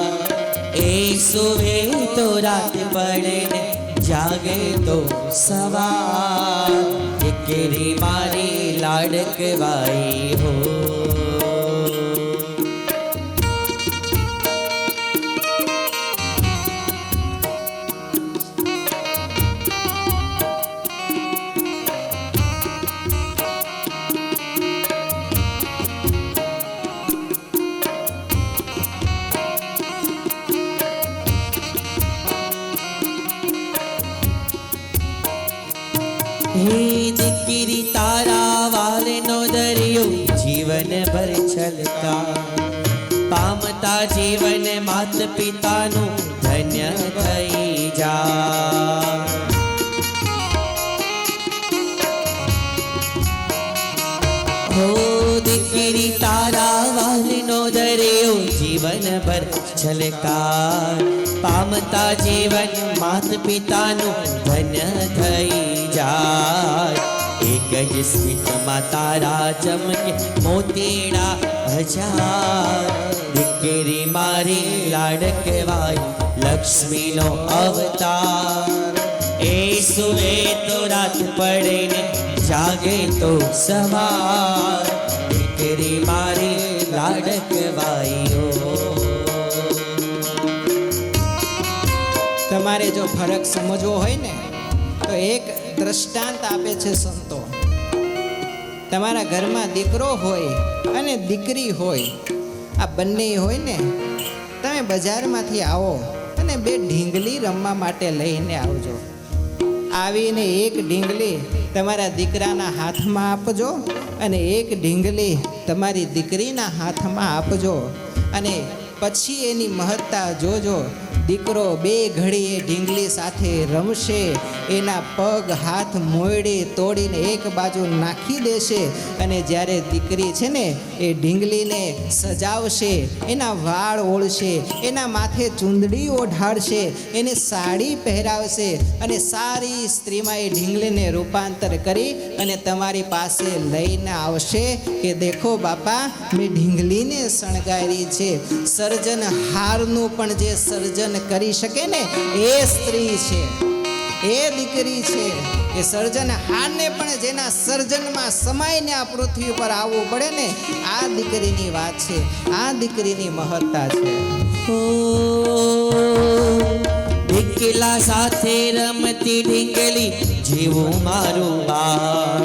એ સુવે તો રાત પડે ને જાગે તો સવાર. દીકરી મારી લાડકવાઈ હો. હે દીકરી તારા વાલનો દરિયો જીવન ભર છલકા. પામતા જીવન માત પિતાનું ધન્ય થઈ જા. હો દીકરી તારા વાલનો દરિયો જીવન ભર છલકા. પામતા જીવન માત પિતાનું ધન્ય થઈ જાય. એક જ સ્મિતમાં તારા ચમકે મોતીડા હજાર. દીકરી મારી લાડકવાઈ લક્ષ્મીનો અવતાર. એ સુવે તો રાત પડે ને જાગે તો સવાર. દીકરી મારી લાડકવાઈઓ. તમારે જો ફરક સમજવો હોય ને તો એક દ્રષ્ટાંત આપે છે સંતો. તમારા ઘરમાં દીકરો હોય અને દીકરી હોય, આ બંને હોય ને, તમે બજારમાંથી આવો અને બે ઢીંગલી રમવા માટે લઈને આવજો. આવીને એક ઢીંગલી તમારા દીકરાના હાથમાં આપજો અને એક ઢીંગલી તમારી દીકરીના હાથમાં આપજો. અને પછી એની મહત્તા જોજો. દીકરો બે ઘડી એ ઢીંગલી સાથે રમશે, એના પગ હાથ મોયડે તોડીને એક બાજુ નાખી દેશે. અને જ્યારે દીકરી છે ને એ ઢીંગલીને સજાવશે, એના વાળ ઓળશે, એના માથે ચૂંદડી ઓઢાડશે, એને સાડી પહેરાવશે અને સારી સ્ત્રીમાં એ ઢીંગલીને રૂપાંતર કરી અને તમારી પાસે લઈને આવશે કે દેખો બાપા, મેં ઢીંગલીને શણગારી છે. સર્જનહારનું પણ જે સર્જન કરી શકે ને એ સ્ત્રી છે, એ દીકરી છે. એ સર્જનહારને પણ જેના સર્જનમાં સમાઈને આ પૃથ્વી પર આવવું પડે ને, આ દીકરીની વાત છે, આ દીકરીની મહત્તા છે. દીકલા સાથે રમતી ઢીંગલી જેવું મારું બા.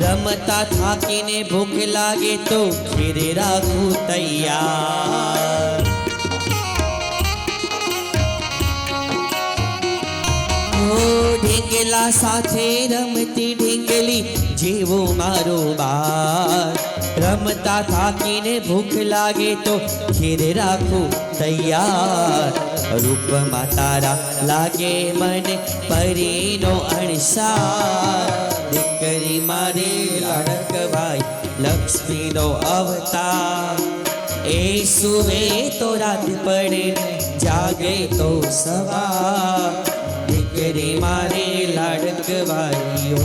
રમતા થાકીને ભૂખ લાગે તો ઘેરે રાખું તૈયાર. ઢીંગલા સાથે રમતી ઢીંગલી જેવો મારો બાર. રમતા થાકીને ભૂખ લાગે તો ઘેર રાખું તૈયાર. રૂપમાં તારા લાગે મને પરીનો અણસાર. દીકરી મારી લાડકવાઈ લક્ષ્મીનો અવતાર. એ સુવે તો રાત પડે જાગે તો સવાર. દીકરી મારી લાડકવાઈઓ.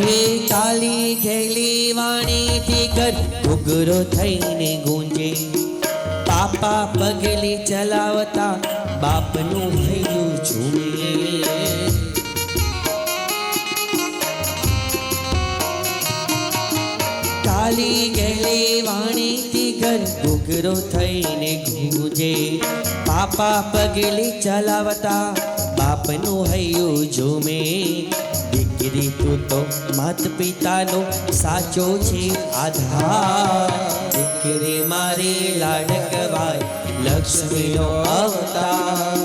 હે કાલી ઘેલી વાણીથી ઘર ઘૂઘરો થઈને ગુંજે, પાપા પગલી ચલાવતા બાપનું હૈયું ઝૂમે. કાલી ગેલી વાણીથી ઘર ઘૂઘરો થઈને ગુંજે, પાપા પગલી ચલાવતા બાપનું હૈયું ઝૂમે. દીકરી તું તો માત પિતાનો સાચો છે આધાર, દીકરી મારી લાડકવાય લક્ષ્મીનો અવતાર.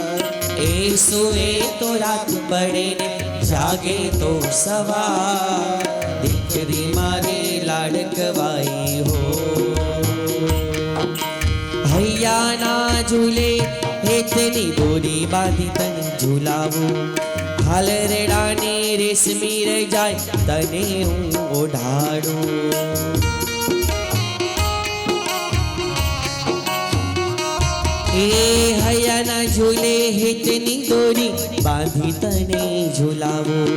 એ સુએ તો રાત પડે ને જાગે તો સવાર, દીકરી મારી લાડકવાઈ હો. હૈયાના ઝૂલે હેતની દોરી બાંધી તને ઝૂલાવું, હાલ રેડાની રેશમી રહી જાય તને હું ઓઢાડું. એ હૈયાના ઝૂલે હેતની દોરી બાંધી તને ઝૂલાવું,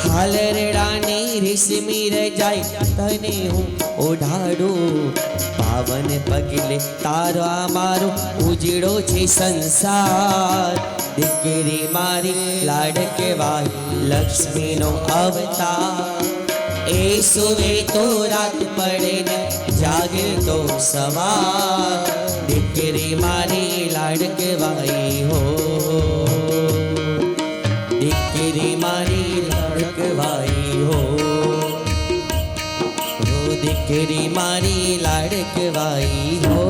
હાલ રેડાની રેશમી રહી જાય તને હું ઓઢાડું. પાવન પગલે તારો આ મારો ઉજળો છે સંસાર, દીકરી મારી લાડકવાય લક્ષ્મીનો અવતાર. એ સુવે તો રાત પડે ને જાગે તો સવાર, દીકરી મારી લાડકવાઈ હો. દીકરી મારી લાડકવાઈ હો, દીકરી મારી લાડકવાઈ હો.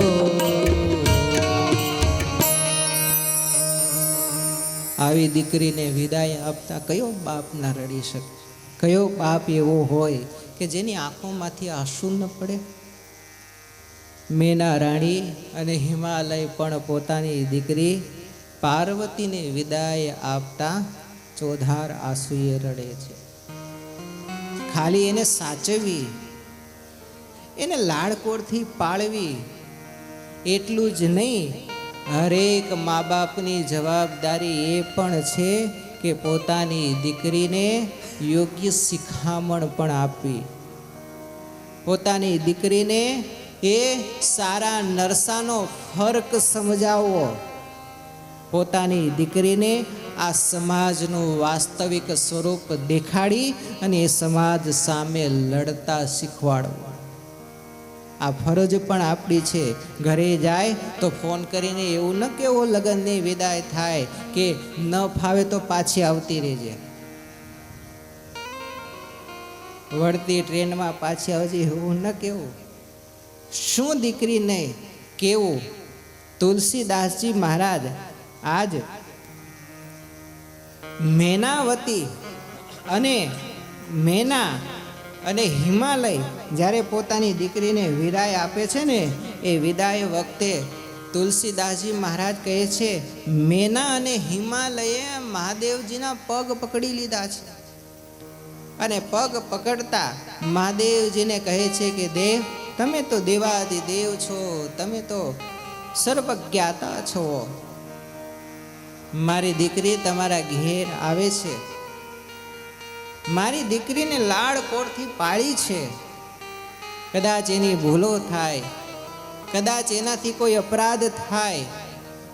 આવી દીકરીને વિદાય આપતા કયો બાપ ના રડી શકે? કયો બાપ એવો હોય કે જેની આંખોમાંથી આંસુ ન પડે? મેના રાણી અને હિમાલય પણ પોતાની દીકરી પાર્વતીને વિદાય આપતા ચોધાર આંસુએ રડે છે. ખાલી એને સાચવી, એને લાડકોડથી પાળવી એટલું જ નહીં, હરેક મા બાપની જવાબદારી એ પણ છે કે પોતાની દીકરીને યોગ્ય શિખામણ પણ આપવી, પોતાની દીકરીને એ સારા નરસાનો ફરક સમજાવવો, પોતાની દીકરીને આ સમાજનું વાસ્તવિક સ્વરૂપ દેખાડી અને એ સમાજ સામે લડતા શીખવાડવું. આ ફરજ પણ આપણી છે. ઘરે જાય તો ફોન કરીને એવું ન કેવો લગ્નની વિદાય થાય કે ન ફાવે તો પાછી આવતી રહેજે, વળતી ટ્રેનમાં પાછી આવજે, એવું ન કેવું. શું દીકરીને કેવું? તુલસીદાસજી મહારાજ આજ મેનાવતી અને મેના અને હિમાલય જ્યારે પોતાની દીકરીને વિદાય આપે છે ને, એ વિદાય વખતે તુલસીદાસજી મહારાજ કહે છે, મેના અને હિમાલયે મહાદેવજીના પગ પકડી લીધા છે અને પગ પકડતા મહાદેવજીને કહે છે કે દેવ, તમે તો દેવાદિદેવ છો, તમે તો સર્વજ્ઞાતા છો. મારી દીકરી તમારા ઘેર આવે છે, મારી દીકરીને લાડકોડથી પાળી છે. કદાચ એની ભૂલો થાય, કદાચ એનાથી કોઈ અપરાધ થાય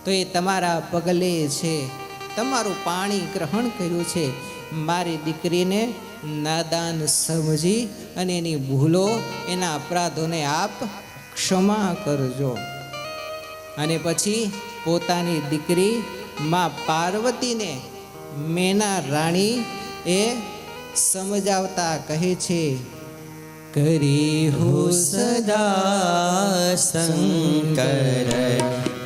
તો એ તમારા પગલે છે, તમારું પાણી ગ્રહણ કર્યું છે. મારી દીકરીને નાદાન સમજી અને એની ભૂલો, એના અપરાધોને આપ ક્ષમા કરજો. અને પછી પોતાની દીકરી માં પાર્વતીને મેના રાણી એ સમજાવતા કહે છે, કરી હો સદા શંકર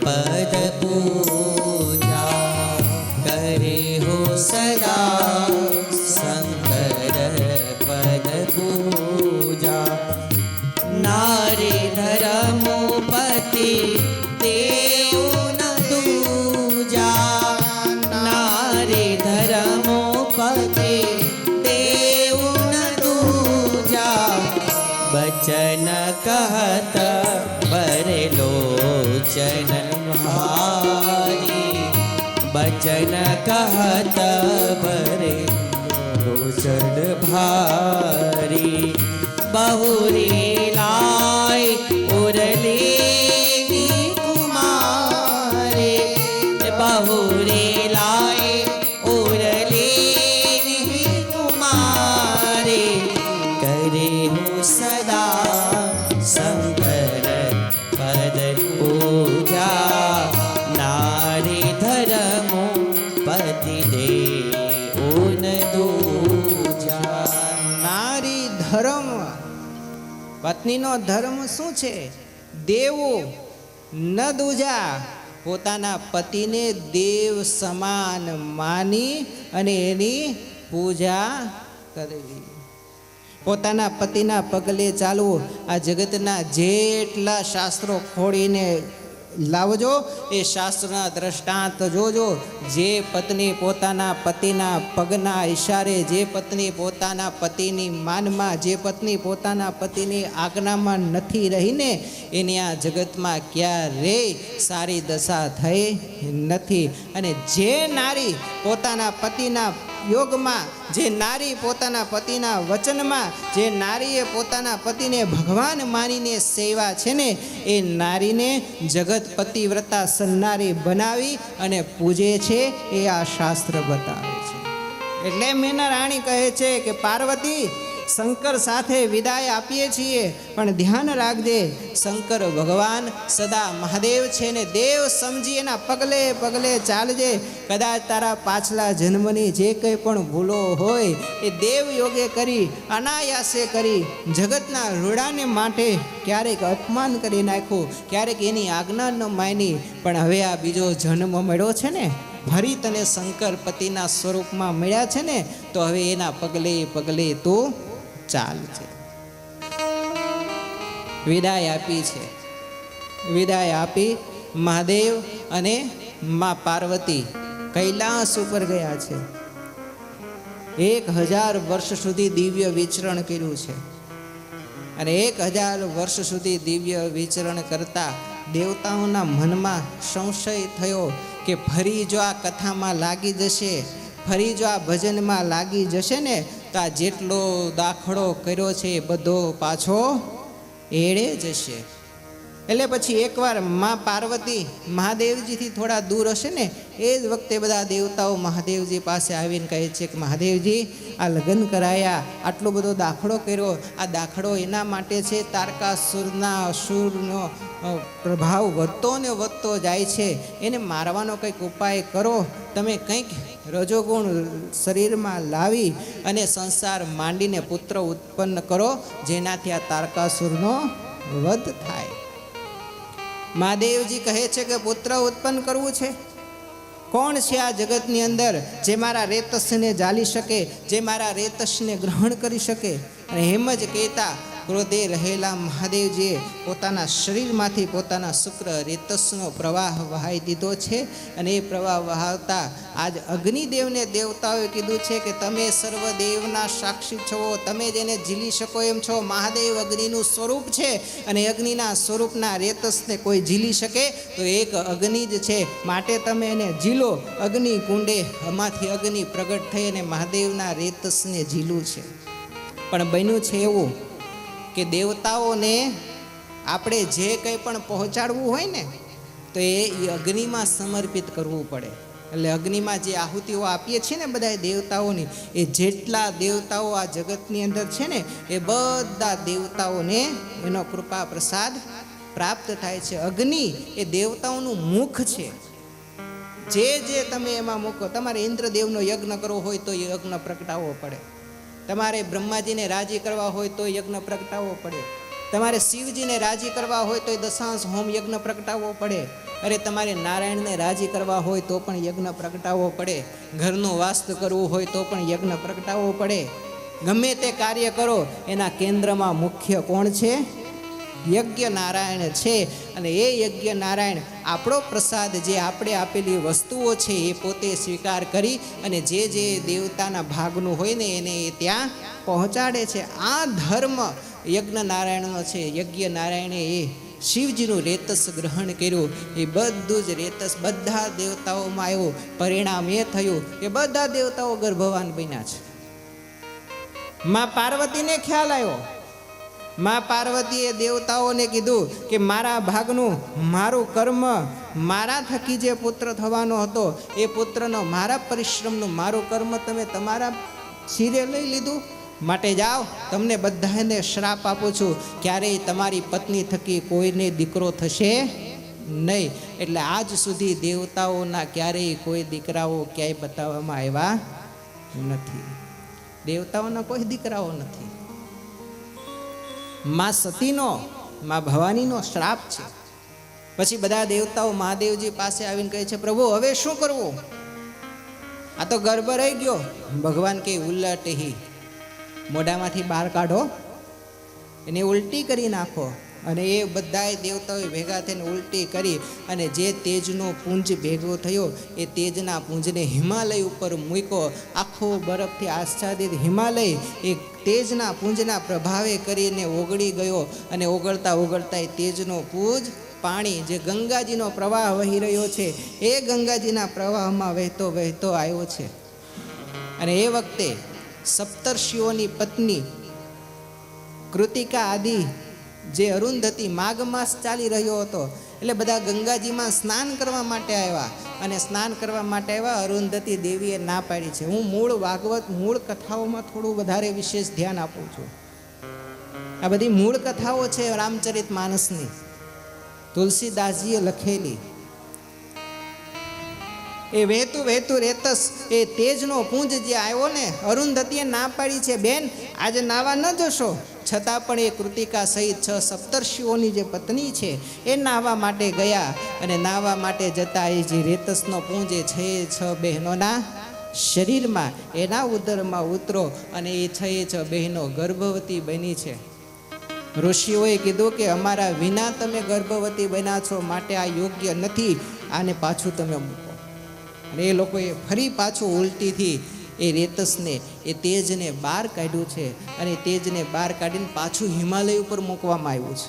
પદ પૂજા, કરે હો સદા શંકર પદ પૂજા. નારે ધર્મોપતિ દેવ ન દૂજા, નારે ધર્મોપતિ દેવ ન દૂજા. બચન કહત ભરે લોચન મારી, બચન કહત ભરે ચડ ભારી બહુરી લાય ઉરલી કુમારે બહુરી લાય ઉરલી કુમારે કરે હું સદા શંકર પદ પૂજા નારી ધર્મો પતિ દે ઉન દૂજા. નારી ધર્મ, પત્નીનો ધર્મ શું છે? દેવું ન દૂજા. પોતાના પતિને દેવ સમાન માની અને એની પૂજા કરવી. પોતાના પતિના પગલે ચાલવું. આ જગતના જેટલા શાસ્ત્રો ખોડીને લાવજો, એ શાસ્ત્રના દ્રષ્ટાંત જોજો. જે પત્ની પોતાના પતિના પગના ઈશારે, જે પત્ની પોતાના પતિની માનમાં, જે પત્ની પોતાના પતિની આજ્ઞામાં નથી રહીને, એની આ જગતમાં ક્યારેય સારી દશા થઈ નથી. અને જે નારી પોતાના પતિના યોગમાં, જે નારી પોતાના પતિના વચનમાં, જે નારીએ પોતાના પતિને ભગવાન માનીને સેવા છે ને, એ નારીને જગત પતિવ્રતા સન્નારી બનાવી અને પૂજે છે, એ આ શાસ્ત્ર બતાવે છે. એટલે મેના રાણી કહે છે કે પાર્વતી, શંકર સાથે વિદાય આપીએ છીએ, પણ ધ્યાન રાખજે, શંકર ભગવાન સદા મહાદેવ છે ને દેવ સમજી એના પગલે પગલે ચાલજે. કદાચ તારા પાછલા જન્મની જે કંઈ પણ ભૂલો હોય એ દેવ યોગે કરી, અનાયાસે કરી, જગતના રૂડાને માટે ક્યારેક અપમાન કરી નાખ્યું, ક્યારેક એની આજ્ઞા ન માની, પણ હવે આ બીજો જન્મ મળ્યો છે ને, ફરી તને શંકર પતિના સ્વરૂપમાં મળ્યા છે ને, તો હવે એના પગલે પગલે તું ચાલ છે. વિદાય આપી છે. વિદાય આપી મહાદેવ અને મા પાર્વતી કૈલાસ ઉપર ગયા છે. 1000 વર્ષ સુધી દિવ્ય વિચરણ કર્યું છે. અને 1000 વર્ષ સુધી દિવ્ય વિચરણ કરતા દેવતાઓના મનમાં સંશય થયો કે ફરી જો આ કથામાં લાગી જશે, ફરી જો આ ભજનમાં લાગી જશે ને, તો આ જેટલો દાખલો કર્યો છે એ બધો પાછો એળે જશે. એટલે પછી એકવાર મા પાર્વતી મહાદેવજીથી થોડા દૂર હશે ને, એ જ વખતે બધા દેવતાઓ મહાદેવજી પાસે આવીને કહે છે કે મહાદેવજી, આ લગ્ન કરાયા, આટલો બધો દાખલો કર્યો, આ દાખલો એના માટે છે, તારકાસુરના અસુરનો પ્રભાવ વધતો ને વધતો જાય છે, એને મારવાનો કંઈક ઉપાય કરો. તમે કંઈક રજોગુણ શરીરમાં લાવી અને સંસાર માંડીને પુત્ર ઉત્પન્ન કરો, જેનાથી આ તારકાસુરનો વધ થાય. મહાદેવજી કહે છે કે પુત્ર ઉત્પન્ન કરવું છે? કોણ છે આ જગતની અંદર જે મારા રેતસને જાલી શકે, જે મારા રેતસને ગ્રહણ કરી શકે? અને એમ જ કહેતા ક્રોધે રહેલા મહાદેવજીએ પોતાના શરીરમાંથી પોતાના શુક્ર રેતસનો પ્રવાહ વહાઈ દીધો છે. અને એ પ્રવાહ વહાવતા આજ અગ્નિદેવને દેવતાઓએ કીધું છે કે તમે સર્વદેવના સાક્ષી છો, તમે જેને ઝીલી શકો એમ છો. મહાદેવ અગ્નિનું સ્વરૂપ છે, અને અગ્નિના સ્વરૂપના રેતસને કોઈ ઝીલી શકે તો એક અગ્નિ જ છે, માટે તમે એને ઝીલો. અગ્નિ કુંડે આમાંથી અગ્નિ પ્રગટ થઈ અને મહાદેવના રેતસને ઝીલું છે. પણ બન્યું છે એવું કે દેવતાઓને આપણે જે કંઈ પણ પહોંચાડવું હોય ને, તો એ અગ્નિમાં સમર્પિત કરવું પડે. એટલે અગ્નિમાં જે આહુતિઓ આપીએ છીએ ને બધા દેવતાઓની, એ જેટલા દેવતાઓ આ જગતની અંદર છે ને, એ બધા દેવતાઓને એનો કૃપા પ્રસાદ પ્રાપ્ત થાય છે. અગ્નિ એ દેવતાઓનું મુખ છે. જે જે તમે એમાં મૂકો, તમારે ઇન્દ્રદેવનો યજ્ઞ કરવો હોય તો યજ્ઞ પ્રગટાવવો પડે, તમારે બ્રહ્માજીને રાજી કરવા હોય તો યજ્ઞ પ્રગટાવવો પડે, તમારે શિવજીને રાજી કરવા હોય તો દશાંશ હોમ યજ્ઞ પ્રગટાવવો પડે, અરે તમારે નારાયણને રાજી કરવા હોય તો પણ યજ્ઞ પ્રગટાવવો પડે, ઘરનું વાસ્તુ કરવું હોય તો પણ યજ્ઞ પ્રગટાવવો પડે. ગમે તે કાર્ય કરો, એના કેન્દ્રમાં મુખ્ય કોણ છે? યજ્ઞ નારાયણ છે. અને એ યજ્ઞ નારાયણ આપણો પ્રસાદ, જે આપણે આપેલી વસ્તુઓ છે એ પોતે સ્વીકાર કરી અને જે જે દેવતાના ભાગનું હોય ને એને એ ત્યાં પહોંચાડે છે. આ ધર્મ યજ્ઞ નારાયણનો છે. યજ્ઞ નારાયણે એ શિવજીનું રેતસ ગ્રહણ કર્યું. એ બધું જ રેતસ બધા દેવતાઓમાં આવ્યું. પરિણામ એ થયું કે બધા દેવતાઓ ગર્ભવાન બન્યા છે. માં પાર્વતીને ખ્યાલ આવ્યો. માં પાર્વતીએ દેવતાઓને કીધું કે મારા ભાગનું મારું કર્મ, મારા થકી જે પુત્ર થવાનો હતો એ પુત્રનો મારા પરિશ્રમનું મારું કર્મ તમે તમારા શિરે લઈ લીધું. માટે જાઓ, તમને બધાને શ્રાપ આપું છું, ક્યારેય તમારી પત્ની થકી કોઈને દીકરો થશે નહીં. એટલે આજ સુધી દેવતાઓના ક્યારેય કોઈ દીકરાઓ ક્યાંય બતાવવામાં આવ્યા નથી. દેવતાઓના કોઈ દીકરાઓ નથી. માં સતીનો, માં ભવાનીનો શ્રાપ છે. પછી બધા દેવતાઓ મહાદેવજી પાસે આવીને કહે છે, પ્રભુ હવે શું કરવું? આ તો ગર્ભ રહી ગયો. ભગવાન કે ઉલટ હી, મોઢામાંથી બહાર કાઢો, એને ઉલટી કરી નાખો. અને એ બધાય દેવતાઓ ભેગા થઈને ઉલટી કરી અને જે તેજનો પુંજ ભેગો થયો એ તેજના પુંજને હિમાલય ઉપર મૂક્યો. આખો બરફથી આચ્છાદિત હિમાલય એ તેજના પુંજના પ્રભાવે કરીને ઓગળી ગયો. અને ઓગળતા ઓગળતા એ તેજનો પુંજ પાણી જે ગંગાજીનો પ્રવાહ વહી રહ્યો છે એ ગંગાજીના પ્રવાહમાં વહેતો વહેતો આવ્યો છે. અને એ વખતે સપ્તર્ષિઓની પત્ની કૃતિકા આદિ જે અરુંધતી, માઘ માસ ચાલી રહ્યો હતો એટલે બધા ગંગાજીમાં સ્નાન કરવા માટે આવ્યા. અને સ્નાન કરવા માટે આવ્યા. અરુંધતી દેવીએ ના પાડી છે. હું મૂળ ભાગવત, મૂળ કથાઓમાં થોડું વધારે વિશેષ ધ્યાન આપું છું. આ બધી મૂળ કથાઓ છે રામચરિત માનસની, તુલસીદાસજીએ લખેલી. એ વહેતું વહેતું રેતસ એ તેજનો પુંજ જે આવ્યો ને, અરુંધતીએ ના પાડી છે, બેન આજે નાવા ન જશો. છતાં પણ એ કૃતિકા સહિત 6 સપ્તર્ષિઓની જે પત્ની છે એ નાહવા માટે ગયા. અને નાહવા માટે જતા એ જે રેતસનો પુંજ એ 6 બહેનોના શરીરમાં, એના ઉદરમાં ઉતરો. અને એ 6 બહેનો ગર્ભવતી બની છે. ઋષિઓએ કીધું કે અમારા વિના તમે ગર્ભવતી બન્યા છો, માટે આ યોગ્ય નથી, આને પાછું તમે મૂકો. અને એ લોકોએ ફરી પાછું ઉલટીથી એ રેતસને, એ તેજને બહાર કાઢ્યું છે. અને તેજને બહાર કાઢીને પાછું હિમાલય ઉપર મૂકવામાં આવ્યું છે.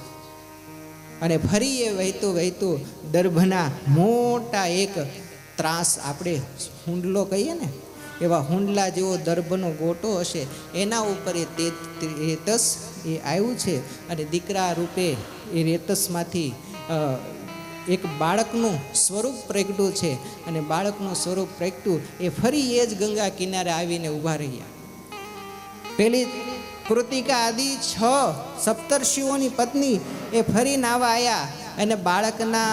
અને ફરી એ વહેતું વહેતું દર્ભના મોટા એક ત્રાસ, આપણે હુંડલો કહીએ ને, એવા હુંડલા જેવો દર્ભનો ગોટો હશે, એના ઉપર એ રેતસ એ આવ્યું છે. અને દીકરા રૂપે એ રેતસમાંથી એક બાળકનું સ્વરૂપ પ્રગટ્યું છે. અને બાળકનું સ્વરૂપ પ્રગટ્યું એ ફરી એ જ ગંગા કિનારે આવીને ઊભા રહ્યા. પેલી કૃતિકા આદિ 6 સપ્તર્ષિઓની પત્ની એ ફરી નાવા આવ્યા. અને બાળકના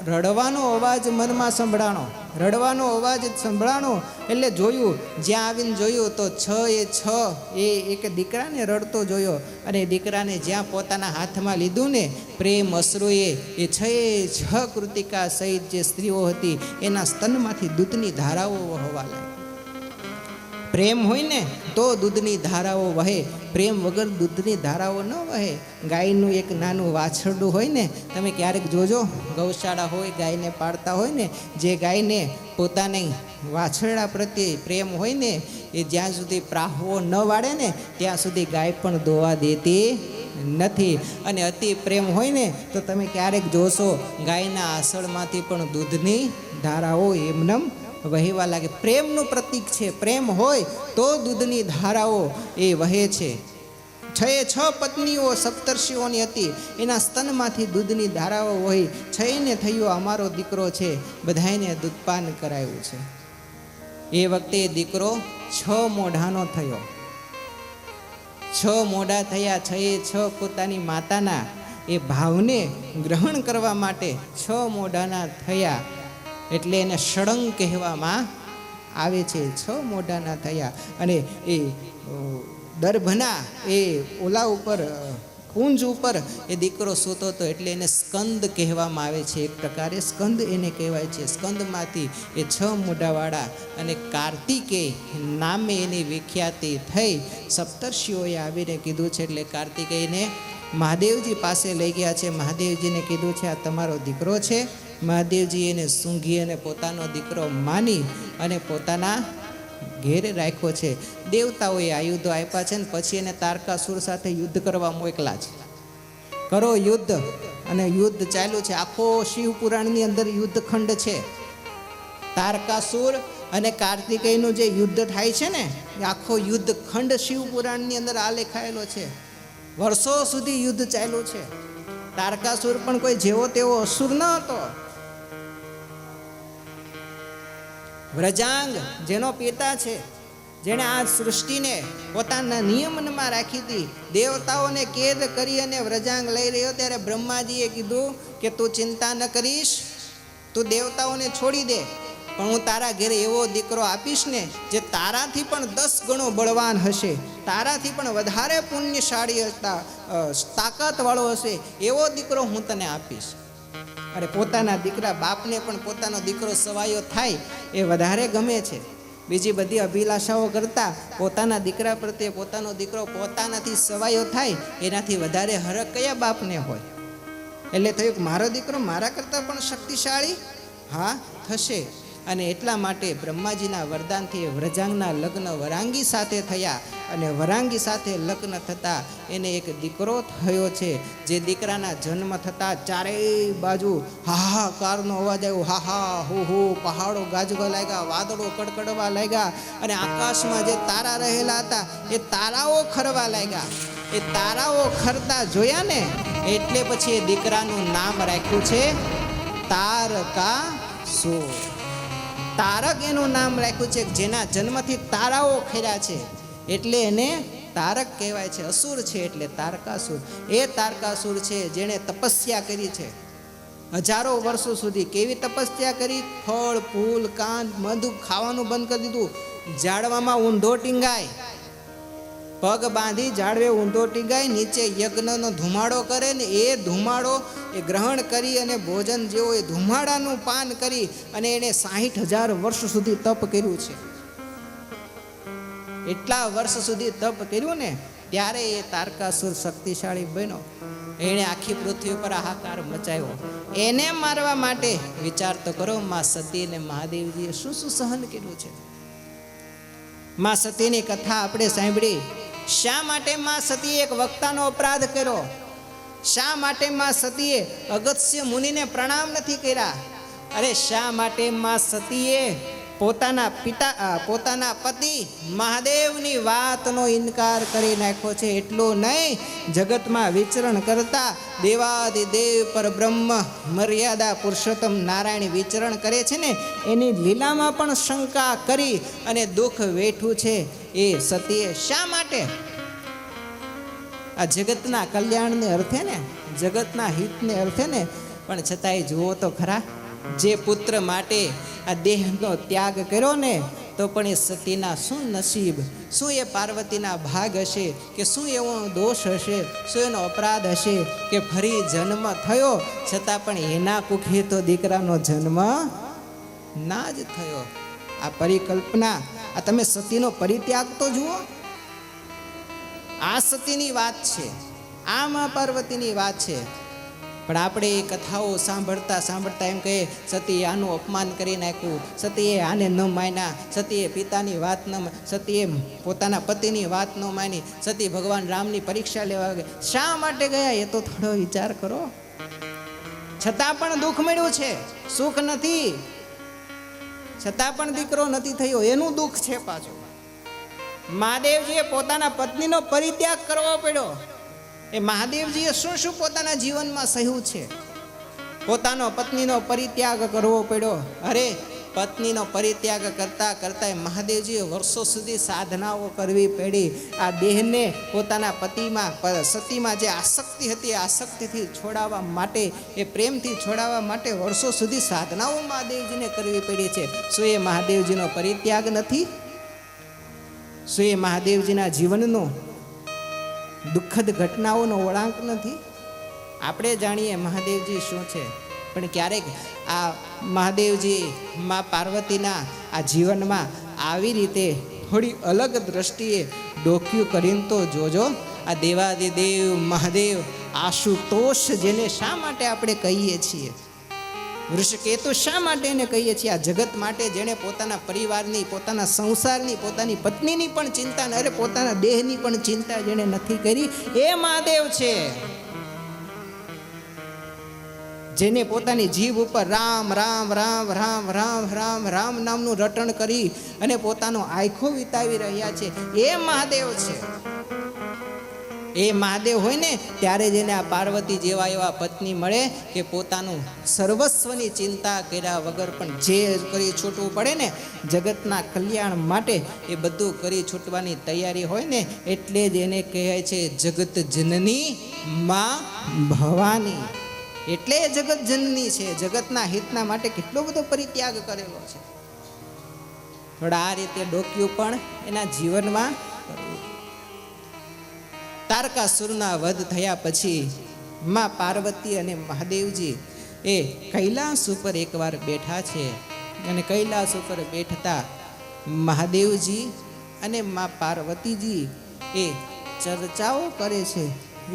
રડવાનો અવાજ મનમાં સંભળાણો. રડવાનો અવાજ સંભળાણો એટલે જોયું, જ્યાં આવીને જોયું તો 6 એ એક દીકરાને રડતો જોયો. અને દીકરાને જ્યાં પોતાના હાથમાં લીધું ને, પ્રેમ અશ્રુએ એ 6 કૃતિકા સહિત જે સ્ત્રીઓ હતી એના સ્તનમાંથી દૂધની ધારાઓ વહવા લાગી. પ્રેમ હોય ને તો દૂધની ધારાઓ વહે, પ્રેમ વગર દૂધની ધારાઓ ન વહે. ગાયનું એક નાનું વાછરડું હોય ને, તમે ક્યારેક જોજો, ગૌશાળા હોય, ગાયને પાળતા હોય ને, જે ગાયને પોતાની વાછરડા પ્રત્યે પ્રેમ હોય ને, એ જ્યાં સુધી પ્રાહવો ન વાળે ને ત્યાં સુધી ગાય પણ દોવા દેતી નથી. અને અતિ પ્રેમ હોય ને તો તમે ક્યારેક જોશો ગાયના આસળમાંથી પણ દૂધની ધારાઓ એમનેમ વહેવા લાગે. પ્રેમનું પ્રતીક છે. પ્રેમ હોય તો દૂધની ધારાઓ એ વહે છે. 6 પત્નીઓ સપ્તર્ષિઓની હતી, એના સ્તનમાંથી દૂધની ધારાઓ વહી. 6ને થયું અમારો દીકરો છે, બધાને દૂધપાન કરાયું છે. એ વખતે દીકરો 6 મોઢાનો થયો. 6 મોઢા થયા. 6 પોતાની માતાના એ ભાવને ગ્રહણ કરવા માટે 6 મોઢાના થયા. એટલે એને ષડંગ કહેવામાં આવે છે. 6 મોઢાના થયા. અને એ દર્ભના એ ઓલા ઉપર, કુંજ ઉપર એ દીકરો સૂતો હતો, એટલે એને સ્કંદ કહેવામાં આવે છે. એક પ્રકારે સ્કંદ એને કહેવાય છે. સ્કંદમાંથી એ 6 મોઢાવાળા અને કાર્તિકેય નામે એની વિખ્યાતિ થઈ. સપ્તર્ષિઓએ આવીને કીધું છે, એટલે કાર્તિકેયને મહાદેવજી પાસે લઈ ગયા છે. મહાદેવજીને કીધું છે આ તમારો દીકરો છે. મહાદેવજી એને સૂંઘી અને પોતાનો દીકરો માની અને પોતાના ઘેરે રાખ્યો છે. દેવતાઓએ આયુધો આપ્યા છે ને પછી એને તારકાસુર સાથે યુદ્ધ કરવા મોકલા છે. કરો યુદ્ધ. અને યુદ્ધ ચાલ્યું છે. આખો શિવ પુરાણની અંદર યુદ્ધખંડ છે. તારકાસુર અને કાર્તિકેયનું જે યુદ્ધ થાય છે ને, એ આખો યુદ્ધ ખંડ શિવ પુરાણની અંદર આ લેખાયેલો છે. વર્ષો સુધી યુદ્ધ ચાલ્યું છે. તારકાસુર પણ કોઈ જેવો તેવો અસુર ન હતો. વ્રજાંગ જેનો પિતા છે, જેણે આ સૃષ્ટિને પોતાના નિયમનમાં રાખી હતી, દેવતાઓને કેદ કરી અને વ્રજાંગ લઈ રહ્યો ત્યારે બ્રહ્માજીએ કીધું કે તું ચિંતા ન કરીશ, તું દેવતાઓને છોડી દે, પણ હું તારા ઘરે એવો દીકરો આપીશ ને જે તારાથી પણ 10 ગણો બળવાન હશે, તારાથી પણ વધારે પુણ્યશાળી તાકાતવાળો હશે, એવો દીકરો હું તને આપીશ. અરે પોતાના દીકરા બાપને પણ પોતાનો દીકરો સવાયો થાય એ વધારે ગમે છે. બીજી બધી અભિલાષાઓ કરતાં પોતાના દીકરા પ્રત્યે પોતાનો દીકરો પોતાનાથી સવાયો થાય એનાથી વધારે હરખ કયા બાપને હોય? એટલે થયું કે મારો દીકરો મારા કરતાં પણ શક્તિશાળી હા થશે. અને એટલા માટે બ્રહ્માજીના વરદાનથી વ્રજાંગના લગ્ન વરાંગી સાથે થયા અને વરાંગી સાથે લગ્ન થતાં એને એક દીકરો થયો છે. જે દીકરાના જન્મ થતાં ચારેય બાજુ હાહાકારનો અવાજ આવ્યો. હાહા હો હો, પહાડો ગાજવા લાગ્યા, વાદળો કડકડવા લાગ્યા અને આકાશમાં જે તારા રહેલા હતા એ તારાઓ ખરવા લાગ્યા. એ તારાઓ ખરતા જોયા ને એટલે પછી એ દીકરાનું નામ રાખ્યું છે તારકાસુર. તારક એનું નામ રાખ્યું છે, જેના જન્મથી તારાઓ ખેર્યા છે એટલે એને તારક કહેવાય છે. અસુર છે એટલે તારકાસુર. એ તારકાસુર છે જેણે તપસ્યા કરી છે હજારો વર્ષો સુધી. કેવી તપસ્યા કરી? ફળ ફૂલ કાંદ મધ ખાવાનું બંધ કરી દીધું. ઝાડવામાં ઊંધો ટીંગાય, પગ બાંધી ઝાડવે ઊંધો ટીંગાય, નીચે યજ્ઞનો ધુમાડો કરે ને એ ધુમાડો એ ગ્રહણ કરી અને ભોજન જેવો એ ધુમાડાનું પાન કરી અને એણે 60,000 વર્ષ સુધી તપ કર્યું છે. એટલા વર્ષ સુધી તપ કર્યું ને ત્યારે એ તારકાસુર શક્તિશાળી બન્યો. એણે આખી પૃથ્વી પર હાહાકાર મચાવ્યો. એને મારવા માટે વિચાર તો કરો, માં સતી અને મહાદેવજીએ શું શું સહન કર્યું છે. માં સતીની કથા આપણે સાંભળી. શા માટે માં સતીએ એક વક્તાનો અપરાધ કર્યો? શા માટે માં સતીએ અગસ્ત્ય મુનિને પ્રણામ નથી કર્યા? અરે શા માટે માં સતીએ પોતાના પતિ મહાદેવની વાતનો ઇનકાર કરી નાખ્યો છે? એટલું નહીં, જગતમાં વિચરણ કરતા દેવાદિદેવ પર બ્રહ્મ મર્યાદા પુરુષોત્તમ નારાયણ વિચરણ કરે છે ને એની લીલામાં પણ શંકા કરી અને દુઃખ વેઠું છે એ સતીએ. શા માટે? આ જગતના કલ્યાણને અર્થે ને, જગતના હિતને અર્થે ને, પણ છતાંય જુઓ તો ખરા, જે પુત્ર માટે આ દેહનો ત્યાગ કર્યો ને તો પણ એ સતીના શું નસીબ, શું એ પાર્વતીના ભાગ હશે, કે શું એવો દોષ હશે, શું એનો અપરાધ હશે કે ફરી જન્મ થયો છતાં પણ એના કુખે તો દીકરાનો જન્મ ના જ થયો. આ પરિકલ્પના, આ તમે સતીનો પરિત્યાગ તો જુઓ. આ સતીની વાત છે, આ મા પાર્વતીની વાત છે. પણ આપણે એ કથાઓ સાંભળતા એમ કહીએ સતીએ આનું અપમાન કરી નાખ્યું, સતીએ આને ન માન્યા, સતીએ પિતાની વાત ન, સતીએ પોતાના પતિની વાત ન માની, સતી ભગવાન રામની પરીક્ષા લેવા ગયા. શા માટે ગયા એ તો થોડો વિચાર કરો. છતાં પણ દુઃખ મળ્યું છે, સુખ નથી. છતાં પણ દીકરો નથી થયો એનું દુઃખ છે. પાછું મહાદેવજીએ પોતાના પત્નીનો પરિત્યાગ કરવો પડ્યો. એ મહાદેવજીએ શું શું પોતાના જીવનમાં સહ્યું છે? પોતાનો પત્નીનો પરિત્યાગ કરવો પડ્યો. અરે પત્નીનો પરિત્યાગ કરતા કરતા મહાદેવજીએ વર્ષો સુધી સાધનાઓ કરવી પડી. આ દેહને પોતાના પતિમાં સતીમાં જે આસક્તિ હતી, આસક્તિથી છોડાવવા માટે, એ પ્રેમથી છોડાવવા માટે વર્ષો સુધી સાધનાઓ મહાદેવજીને કરવી પડી છે. શું એ મહાદેવજીનો પરિત્યાગ નથી? શું એ મહાદેવજીના જીવનનો દુઃખદ ઘટનાઓનો વળાંક નથી? આપણે જાણીએ મહાદેવજી શું છે, પણ ક્યારેક આ મહાદેવજી મા પાર્વતીના આ જીવનમાં આવી રીતે થોડી અલગ દ્રષ્ટિએ ડોક્યું કરીને તો જોજો. આ દેવાદિદેવ મહાદેવ આશુતોષ જેને શા માટે આપણે કહીએ છીએ, વૃષકેતુ શા માટે એને કહીએ છીએ? આ જગત માટે જેણે પોતાના પરિવારની, પોતાના સંસારની, પોતાની પત્નીની પણ ચિંતા, અરે પોતાના દેહની પણ ચિંતા જેણે નથી કરી, એ મહાદેવ છે. જેને પોતાની જીભ ઉપર રામ રામ રામ રામ રામ રામ રામ નામનું રટણ કરી અને પોતાનો આયખો વિતાવી રહ્યા છે, એ મહાદેવ છે. એ મહાદેવ હોય ને ત્યારે જ એને આ પાર્વતી જેવા એવા પત્ની મળે કે પોતાનું સર્વસ્વની ચિંતા કર્યા વગર પણ જે કરી છૂટવું પડે ને જગતના કલ્યાણ માટે એ બધું કરી છૂટવાની તૈયારી હોય ને, એટલે જ એને કહે છે જગત જનની માં ભવાની. એટલે જગત જનની છે, જગતના હિતના માટે કેટલો બધો પરિત્યાગ કરેલો છે. થોડા આ રીતે ડોક્યું પણ એના જીવનમાં કરવું. તારકાસુરના વધ થયા પછી માં પાર્વતી અને મહાદેવજી એ કૈલાસ ઉપર એકવાર બેઠા છે, અને કૈલાસ ઉપર બેઠતા મહાદેવજી અને માં પાર્વતીજી એ ચર્ચાઓ કરે છે.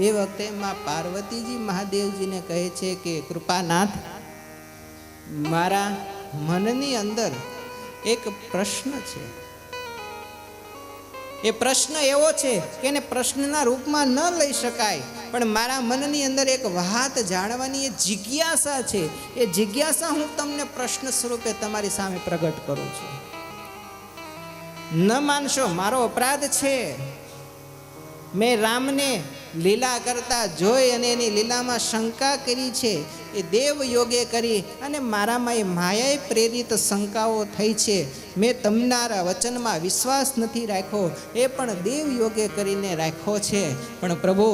એ વખતે માં પાર્વતીજી મહાદેવજીને કહે છે કે કૃપાનાથ, મારા મનની અંદર એક પ્રશ્ન છે. એ પ્રશ્ન એવો છે કે એને પ્રશ્નના રૂપમાં ન લઈ શકાય, પણ મારા મનની અંદર એક વાત જાણવાની એ જિજ્ઞાસા છે. એ જિજ્ઞાસા હું તમને પ્રશ્ન સ્વરૂપે તમારી સામે પ્રગટ કરું છું. ન માનશો, મારો અપરાધ છે. મેં રામને લીલા કરતા જોઈ અને એની લીલામાં શંકા કરી છે. એ દેવ યોગે કરી અને મારામાં એ માયાએ પ્રેરિત શંકાઓ થઈ છે. મેં તમારા વચનમાં વિશ્વાસ નથી રાખ્યો, એ પણ દેવ યોગે કરીને રાખ્યો છે. પણ પ્રભુ,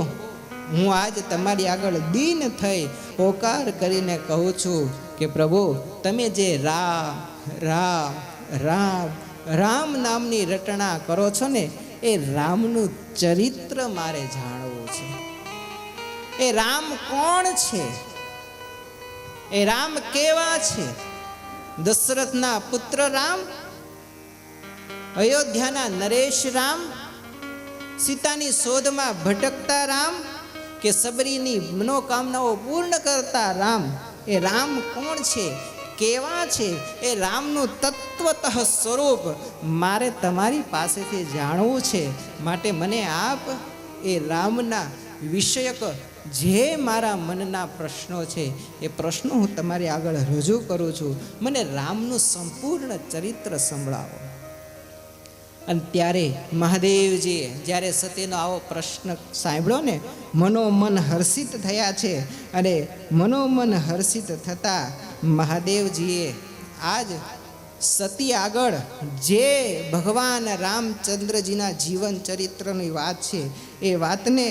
હું આજ તમારી આગળ દીન થઈ પોકાર કરીને કહું છું કે પ્રભુ, તમે જે રામ રામ રામ રામ નામની રટણા કરો છો ને, એ રામનું ચરિત્ર મારે જાણવું છે. એ રામ કોણ છે? એ રામ કેવા છે? દશરથના પુત્ર રામ, અયોધ્યાના નરેશ રામ, સીતાની શોધમાં ભટકતા રામ, કે સબરીની મનોકામનાઓ પૂર્ણ કરતા રામ? એ રામ કોણ છે? કેવા છે? એ રામનું તત્વતઃ સ્વરૂપ મારે તમારી પાસેથી જાણવું છે. માટે મને આપ એ રામના વિષયક જે મારા મનના પ્રશ્નો છે, એ પ્રશ્નો હું તમારી આગળ રજૂ કરું છું. મને રામનું સંપૂર્ણ ચરિત્ર સંભળાવો. અને ત્યારે મહાદેવજીએ જ્યારે સતીનો આવો પ્રશ્ન સાંભળ્યો ને, મનોમન હર્ષિત થયા છે. અને મનોમન હર્ષિત થતા મહાદેવજીએ આજ સતી આગળ જે ભગવાન રામચંદ્રજીના જીવન ચરિત્રની વાત છે, એ વાતને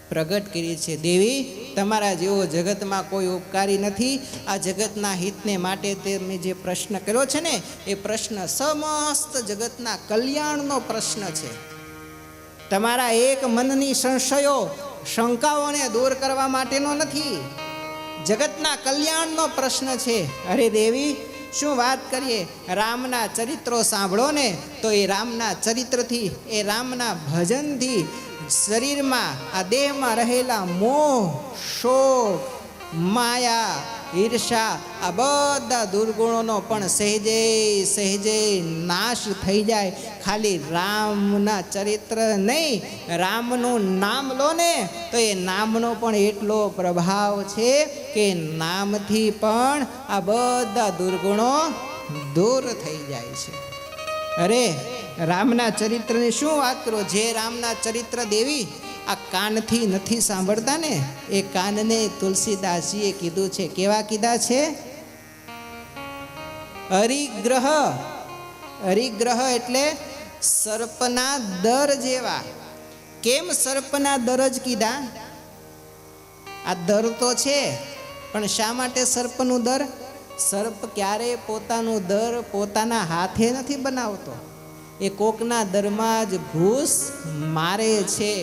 પ્રગટ કરી છે. દેવી, તમારા જેવો જગતમાં કોઈ ઉપકારી નથી. આ જગતના હિતને માટે તમે જે પ્રશ્ન કર્યો છે ને, એ પ્રશ્ન સમસ્ત જગતના કલ્યાણનો પ્રશ્ન છે. તમારા એક મનની સંશયો શંકાઓને દૂર કરવા માટેનો નથી, જગતના કલ્યાણનો પ્રશ્ન છે. અરે દેવી, શું વાત કરીએ? રામના ચરિત્રો સાંભળો ને, તો એ રામના ચરિત્રથી, એ રામના ભજનથી શરીરમાં, આ દેહમાં રહેલા મોહ, શોક, માયા, ઈર્ષા, આ બધા દુર્ગુણોનો પણ સહેજે સહેજે નાશ થઈ જાય. ખાલી રામના ચરિત્ર નહીં, રામનું નામ લો ને, તો એ નામનો પણ એટલો પ્રભાવ છે કે નામથી પણ આ બધા દુર્ગુણો દૂર થઈ જાય છે. અરે, રામના ચરિત્રની શું વાત કરો? જે રામના ચરિત્ર દેવી આ કાનથી નથી સાંભળતા ને, એ કાનને તુલસીદાસજીએ કીધું છે. કેવા કીધા છે? હરિગ્રહ. હરિગ્રહ એટલે સર્પના દર જેવા. કેમ સર્પના દર જ કીધા? આ દર તો છે, પણ શા માટે સર્પનું દર? સર્પ ક્યારેય પોતાનું દર પોતાના હાથે નથી બનાવતો, એ કોકના દરમાં જ ઘૂસ મારે છે.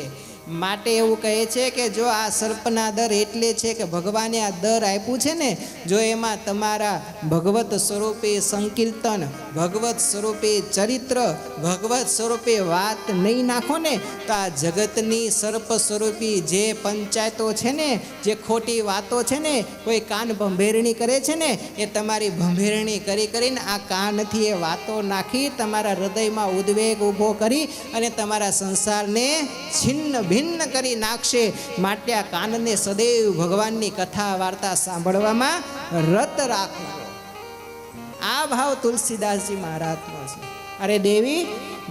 માટે એવું કહે છે કે જો આ સર્પના દર એટલે છે કે ભગવાને આ દર આપ્યું છે ને, જો એમાં તમારા ભગવત સ્વરૂપે સંકીર્તન ભગવત સ્વરૂપે ચરિત્ર, ભગવત સ્વરૂપે વાત નહીં નાખો ને તો આ જગતની સર્પ સ્વરૂપી જે પંચાયતો છે ને, જે ખોટી વાતો છે ને, કોઈ કાન ભંભેરણી કરે છે ને, એ તમારી ભંભેરણી કરીને આ કાનથી એ વાતો નાખી તમારા હૃદયમાં ઉદ્વેગ ઊભો કરી અને તમારા સંસારને છિન્ન ભિન્ન કરી નાખશે. માટે આ કાનને સદૈવ ભગવાનની કથા વાર્તા સાંભળવામાં રત રાખજો. આ ભાવ તુલસીદાસજી મહારાજનો છે. અરે દેવી,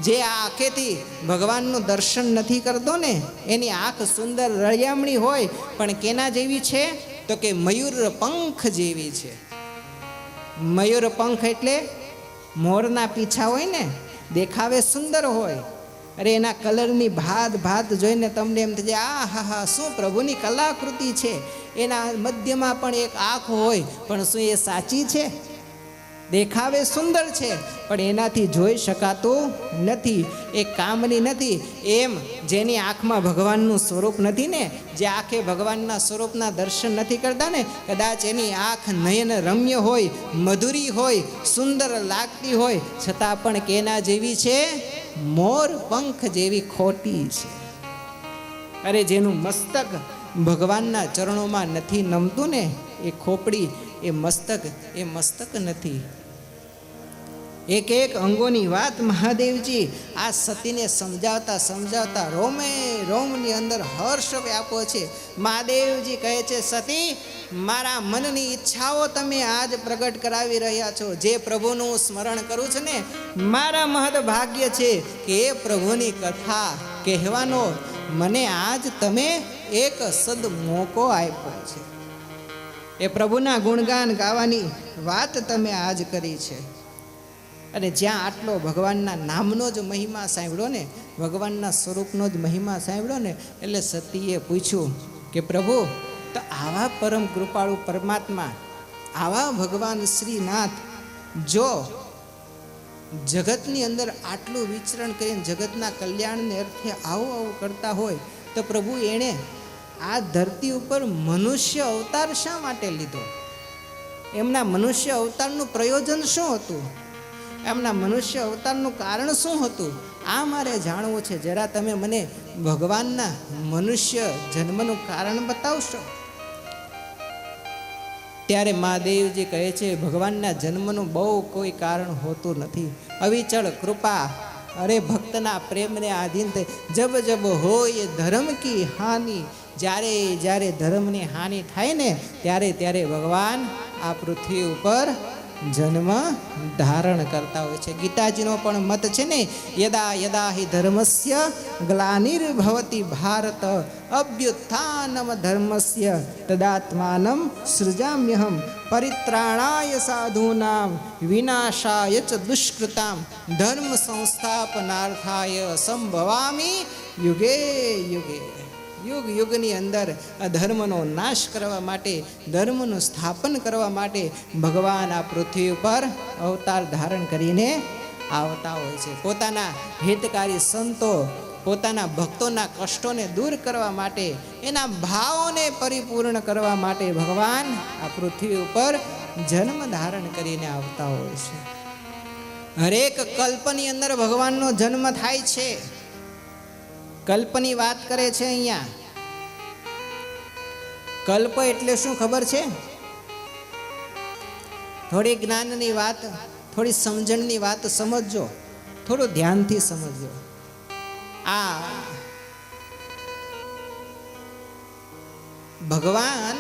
જે આ આંખેથી ભગવાનનું દર્શન નથી કરતો ને, એની આંખ સુંદર રળિયામણી હોય પણ કેના જેવી છે? તો કે મયુર પંખ જેવી છે. મયુર પંખ એટલે મોરના પીછા હોય ને, દેખાવે સુંદર હોય. અરે એના કલરની ભાત જોઈને તમને એમ થઈ જાય, આ હા હા, શું પ્રભુની કલાકૃતિ છે. એના મધ્યમાં પણ એક આંખ હોય, પણ શું એ સાચી છે? દેખાવે સુંદર છે પણ એનાથી જોઈ શકાતું નથી, એ કામની નથી. એમ જેની આંખમાં ભગવાનનું સ્વરૂપ નથી ને, જે આંખે ભગવાનના સ્વરૂપના દર્શન નથી કરતા ને, કદાચ એની આંખ નયન રમ્ય હોય, મધુરી હોય, સુંદર લાગતી હોય, છતાં પણ કેના જેવી છે? મોર પંખ જેવી ખોટી છે. અરે જેનું મસ્તક ભગવાનના ચરણોમાં નથી નમતું ને, એ ખોપડી, એ મસ્તક નથી. એક એક અંગોની વાત મહાદેવજી આ સતીને સમજાવતા રોમની અંદર હર્ષ વ્યાપો છે. મહાદેવજી કહે છે, સતી, મારા મનની ઈચ્છાઓ તમે આજ પ્રગટ કરાવી રહ્યા છો. જે પ્રભુનું સ્મરણ કરું છું ને, મારા મહદ ભાગ્ય છે કે એ પ્રભુની કથા કહેવાનો મને આજ તમે એક સદ મોકો આપ્યો છે. એ પ્રભુના ગુણગાન ગાવાની વાત તમે આજ કરી છે. અને જ્યાં આટલો ભગવાનના નામનો જ મહિમા સાંભળ્યો ને, ભગવાનના સ્વરૂપનો જ મહિમા સાંભળ્યો ને, એટલે સતીએ પૂછ્યું કે પ્રભુ, તો આવા પરમ કૃપાળુ પરમાત્મા, આવા ભગવાન શ્રીનાથ જો જગતની અંદર આટલું વિચરણ કરીને જગતના કલ્યાણને અર્થે આવું કરતા હોય, તો પ્રભુ એણે આ ધરતી ઉપર મનુષ્ય અવતાર શા માટે લીધો? એમના મનુષ્ય અવતારનું પ્રયોજન શું હતું? એમના મનુષ્ય અવતારનું કારણ શું હતું? આ મારે જાણવું છે. જરા તમે મને ભગવાનના મનુષ્ય જન્મનું કારણ બતાવશો? ત્યારે મહાદેવજી કહે છે, ભગવાનના જન્મનું બહુ કોઈ કારણ હોતું નથી. અવિચળ કૃપા, અરે ભક્તના પ્રેમને આધીન થઈ જબ જબ હોય ધર્મ કી હાનિ, જ્યારે ધર્મની હાનિ થાય ને, ત્યારે ભગવાન આ પૃથ્વી ઉપર જન્મ ધારણ કરતા હોય છે. ગીતાજીનો પણ મત છે ને, યદા હિ ધર્મસ્ય ગ્લાનિર્ભવતિ ભારત અભ્યુત્થાનમ ધર્મસ્ય તદાત્માનમ સૃજામ્યહમ પરિત્રાણાય સાધૂનામ વિનાશાય ચ દુષ્કૃતામ ધર્મ સંસ્થાપનાર્થાય સંભવામી યુગે યુગે. યુગની અંદર આ ધર્મનો નાશ કરવા માટે, ધર્મનું સ્થાપન કરવા માટે ભગવાન આ પૃથ્વી ઉપર અવતાર ધારણ કરીને આવતા હોય છે. પોતાના હિતકારી સંતો, પોતાના ભક્તોના કષ્ટોને દૂર કરવા માટે, એના ભાવોને પરિપૂર્ણ કરવા માટે ભગવાન આ પૃથ્વી ઉપર જન્મ ધારણ કરીને આવતા હોય છે. હરેક કલ્પની અંદર ભગવાનનો જન્મ થાય છે. કલ્પની વાત કરે છે અહીંયા. કલ્પ એટલે શું ખબર છે? થોડી જ્ઞાનની વાત, થોડી સમજણની વાત સમજજો, થોડું ધ્યાનથી સમજજો. આ ભગવાન,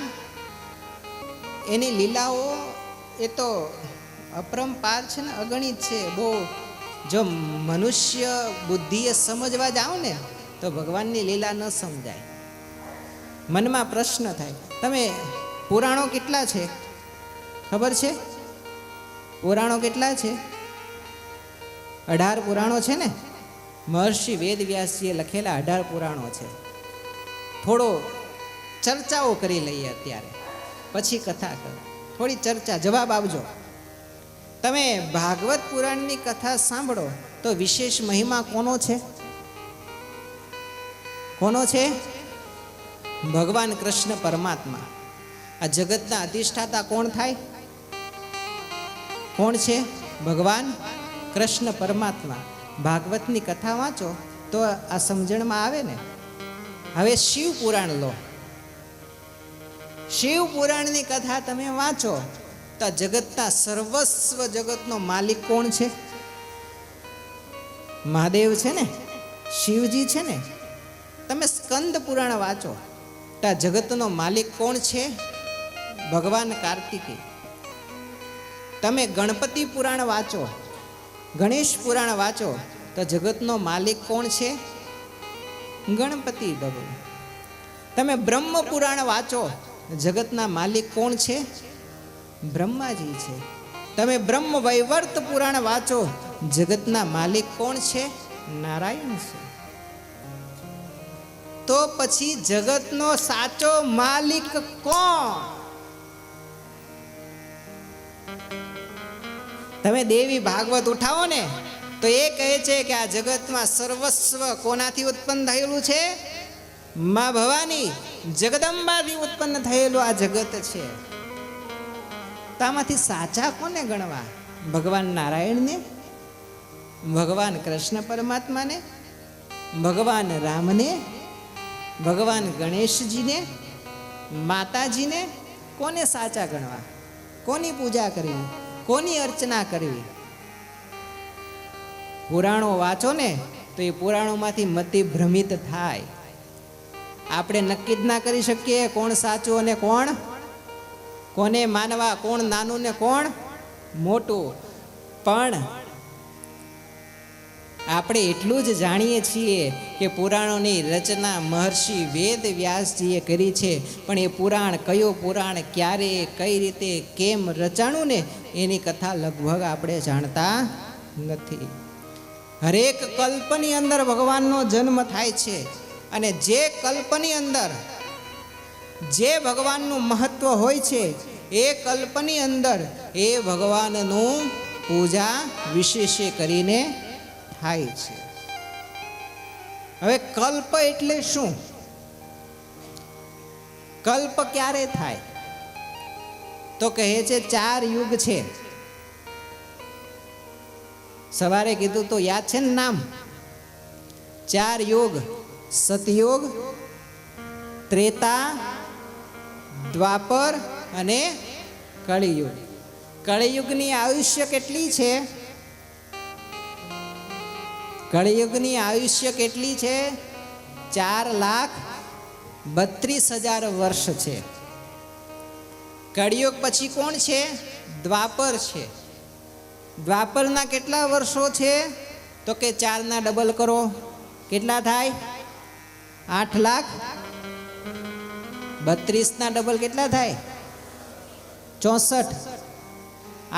એની લીલાઓ એ તો અપરંપાર છે ને, અગણિત છે. બહુ જો મનુષ્ય બુદ્ધિએ સમજવા જાઓ ને તો ભગવાનની લીલા ન સમજાય. મનમાં પ્રશ્ન થાય. તમે પુરાણો કેટલા છે ખબર છે? પુરાણો કેટલા છે? 18 પુરાણો છે ને. મહર્ષિ વેદવ્યાસજીએ લખેલા 18 પુરાણો છે. થોડો ચર્ચાઓ કરી લઈએ અત્યારે, પછી કથા કરો. થોડી ચર્ચા, જવાબ આપજો. તમે ભાગવત પુરાણની કથા સાંભળો તો વિશેષ મહિમા કોનો છે? કોનો છે? ભગવાન કૃષ્ણ પરમાત્મા. આ જગતના અધિષ્ઠાતા કોણ થાય? કોણ છે? ભગવાન કૃષ્ણ પરમાત્મા. ભાગવતની કથા વાંચો તો આ સમજણમાં આવે ને. હવે શિવ પુરાણ લો. શિવ પુરાણની કથા તમે વાંચો તો જગતના સર્વસ્વ જગતનો માલિક કોણ છે? મહાદેવ છે ને, શિવજી છે ને. તમે સ્કંદ પુરાણ વાંચો તો જગતનો માલિક કોણ છે? ભગવાન કાર્તિકેય. તમે ગણપતિ પુરાણ વાંચો, ગણેશ પુરાણ વાંચો તો જગતનો માલિક કોણ છે? ગણપતિ ભગવાન. તમે બ્રહ્મ પુરાણ વાંચો, જગતના માલિક કોણ છે? બ્રહ્માજી છે. તમે બ્રહ્મ વૈવર્ત પુરાણ વાંચો, જગતના માલિક કોણ છે? નારાયણ છે. તો પછી જગતનો સાચો માલિક કોણ? તમે દેવી ભાગવત ઉઠાવો ને તો એ કહે છે કે આ જગતમાં સર્વસ્વ કોનાથી ઉત્પન્ન થયેલું છે? માં ભવાની જગદંબાથી ઉત્પન્ન થયેલું આ જગત છે. તો આમાંથી સાચા કોને ગણવા? ભગવાન નારાયણને, ભગવાન કૃષ્ણ પરમાત્માને, ભગવાન રામને, ભગવાન ગણેશજીને, માતાજીને? કોને સાચા ગણવા? કોની પૂજા કરવી? કોની અર્ચના કરવી? પુરાણો વાંચો ને તો એ પુરાણોમાંથી મતિ ભ્રમિત થાય. આપણે નક્કી જ ના કરી શકીએ કોણ સાચું અને કોને માનવા, કોણ નાનું ને કોણ મોટું. પણ આપણે એટલું જ જાણીએ છીએ કે પુરાણોની રચના મહર્ષિ વેદ વ્યાસજીએ કરી છે. પણ એ પુરાણ કયો પુરાણ, ક્યારે, કઈ રીતે, કેમ રચાણું ને એની કથા લગભગ આપણે જાણતા નથી. હરેક કલ્પની અંદર ભગવાનનો જન્મ થાય છે અને જે કલ્પની અંદર જે ભગવાનનું મહત્વ હોય છે એ કલ્પની અંદર એ ભગવાનનું પૂજા વિશેષે કરીને થાય છે. હવે કલ્પ એટલે શું? કલ્પ ક્યારે થાય? તો કહે છે 4 યુગ છે. સવારે કીધું તો યાદ છે ને નામ? 4 યુગ: સતયુગ, ત્રેતા, દ્વાપર અને કળિયુગ. કળિયુગની આયુષ્ય કેટલી છે? કળિયુગની આયુષ્ય કેટલી છે? 4,32,000 વર્ષ છે. કળિયુગ પછી કોણ છે? દ્વાપર છે. દ્વાપરના કેટલા વર્ષો છે? તો કે 4 ના ડબલ કરો, કેટલા થાય? 8,32,000 ના ડબલ કેટલા થાય? 64.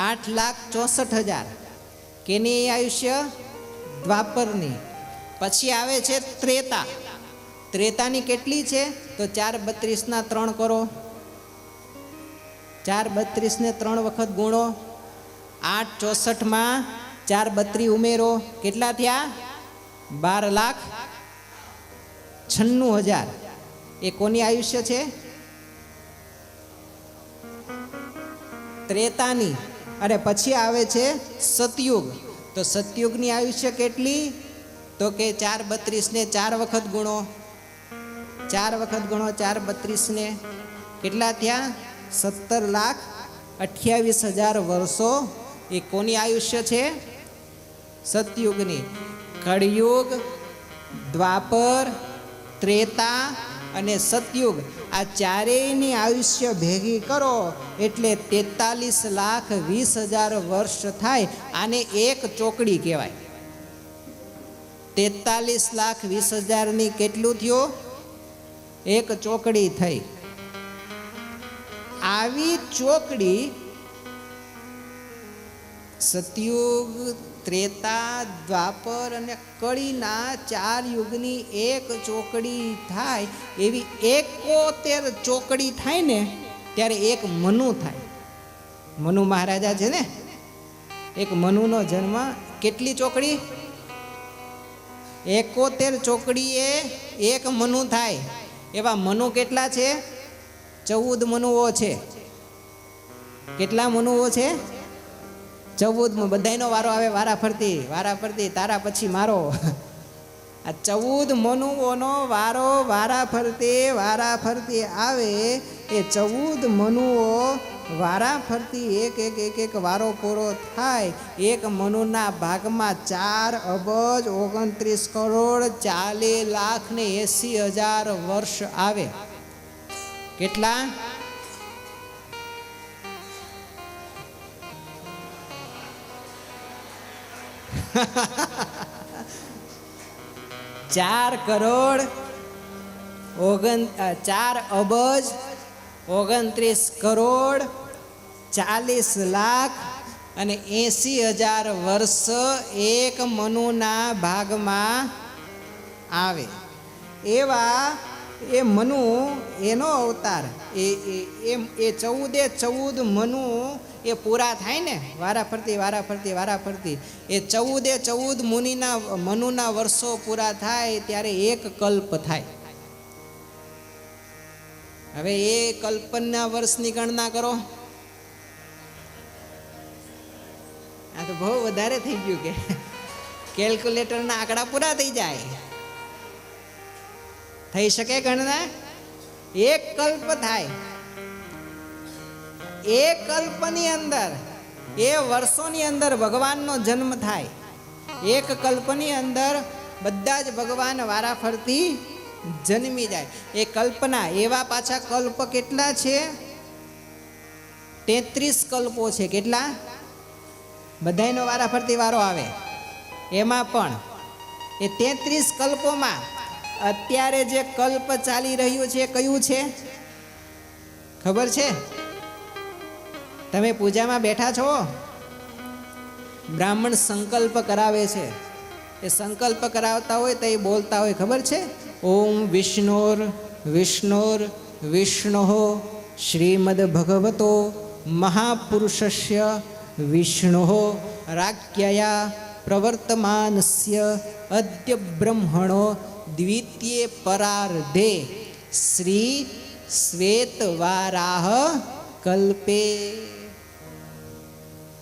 8,64,000 કેની આયુષ્ય? દ્વાપરની. પછી આવે છે ત્રેતા. ત્રેતાની કેટલી છે? તો 4,32 ના 3 કરો, 4,32 ને 3 વખત ગુણો, 8,64 માં 4,32 ઉમેરો, કેટલા થયા? 12,96,000. એ કોની આયુષ્ય છે? ત્રેતાની. અરે પછી આવે છે સતયુગ. તો સતયુગની આયુષ્ય કેટલી? તો કે 4,32 ને 4 વખત ગુણો, 4 વખત ગુણો 4,32 ને, કેટલા થયા? 17,28,000 વર્ષો. એ કોની આયુષ્ય છે? સતયુગની. કળિયુગ, દ્વાપર, ત્રેતા અને સતયુગ, આ ચારેયની આયુષ્ય ભેગી કરો એટલે 43,20,000 વર્ષ થાય. આને એક ચોકડી કહેવાય. 43,20,000 ની કેટલું થયું? એક ચોકડી થઈ. આવી ચોકડી સતયુગ, ત્રેતા, દ્વાપર અને કળીના 4 યુગની એક ચોકડી થાય. એવી 71 ચોકડી થાય ને ત્યારે એક મનુ થાય. મનુ મહારાજા છે ને, એક મનુનો જન્મ. કેટલી ચોકડી? 71 ચોકડીએ એક મનુ થાય. એવા મનુ કેટલા છે? 14 મનુઓ છે. કેટલા મનુઓ છે? 14 બધાયનો વારો આવે, વારા ફરતી તારા પછી મારો. આ 14 મનુઓનો વારો વારા ફરતી આવે. એ 14 મનુઓ વારા ફરતી એક વારો પૂરો થાય. એક મનુના ભાગમાં 4,29,40,80,000 વર્ષ આવે. કેટલા? ચાર અબજ 29,40,80,000 વર્ષ એક મનુના ભાગમાં આવે. એવા એ મનુ, એનો અવતાર, એ 14 મનુ એ પૂરા થાય ને, વારા ફરતી એ 14 મનુના વર્ષો પૂરા થાય ત્યારે એક કલ્પ થાય. હવે એ કલ્પના વર્ષની ગણના કરો. આ તો બહુ વધારે થઈ ગયું કે કેલ્ક્યુલેટરના આંકડા પૂરા થઈ જાય. થઈ શકે ગણના? એક કલ્પ થાય. એ કલ્પની અંદર, એ વર્ષોની અંદર ભગવાનનો જન્મ થાય. એક કલ્પની અંદર બધા જ ભગવાન વારા ફરતી જન્મી જાય. એ કલ્પના, એવા પાછા કલ્પ કેટલા છે? 33 કલ્પો છે. કેટલા? બધાયનો વારા ફરતી વારો આવે. એમાં પણ એ 33 કલ્પોમાં અત્યારે જે કલ્પ ચાલી રહ્યું છે કયું છે ખબર છે? તમે પૂજામાં બેઠા છો, બ્રાહ્મણ સંકલ્પ કરાવે છે. એ સંકલ્પ કરાવતા હોય તો એ બોલતા હોય, ખબર છે? ઓમ વિષ્ણો શ્રીમદ ભગવતો મહાપુરુષસ્ય વિષ્ણો રાખ્યયા પ્રવર્તમાનસ્ય અદ્ય બ્રહ્મણો દ્વિતીય પરાર્ધે શ્રી શ્વેતવારાહ કલ્પે.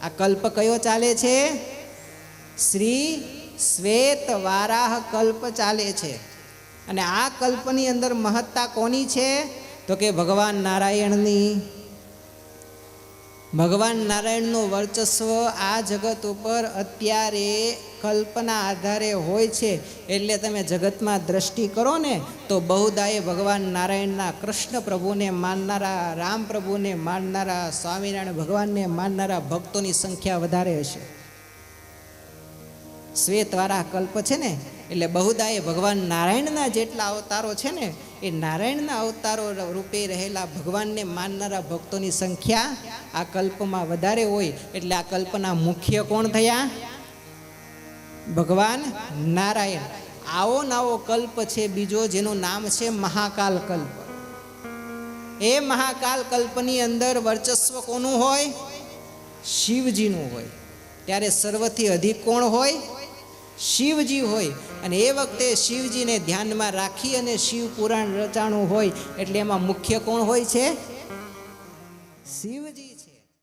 આ કલ્પ કયો ચાલે છે? શ્રી શ્વેતવારાહ કલ્પ ચાલે છે. અને આ કલ્પની અંદર મહત્તા કોની છે? તો કે ભગવાન નારાયણની. ભગવાન નારાયણનું વર્ચસ્વ આ જગત ઉપર અત્યારે કલ્પના આધારે હોય છે. એટલે તમે જગતમાં દ્રષ્ટિ કરો ને તો બહુદાએ ભગવાન નારાયણના, કૃષ્ણ પ્રભુને માનનારા, રામ પ્રભુને માનનારા, સ્વામિનારાયણ ભગવાનને માનનારા ભક્તોની સંખ્યા વધારે હશે. શ્વેતવારાહ કલ્પ છે ને, એટલે બહુદાએ ભગવાન નારાયણના જેટલા અવતારો છે ને, એ નારાયણના અવતારો રૂપે રહેલા ભગવાનને માનનારા ભક્તોની સંખ્યા આ કલ્પમાં વધારે હોય. એટલે આ કલ્પના મુખ્ય કોણ થયા? ભગવાન નારાયણ. આવો નવો કલ્પ છે બીજો, જેનું નામ છે મહાકાલ કલ્પ. એ મહાકાલ કલ્પની અંદર વર્ચસ્વ કોનું હોય? શિવજીનું હોય. ત્યારે સર્વથી અધિક કોણ હોય? શિવજી હોય. અને એ વખતે શિવજીને ધ્યાનમાં રાખી અને શિવ પુરાણ રચાણું હોય. એટલે એમાં મુખ્ય કોણ હોય છે? શિવજી.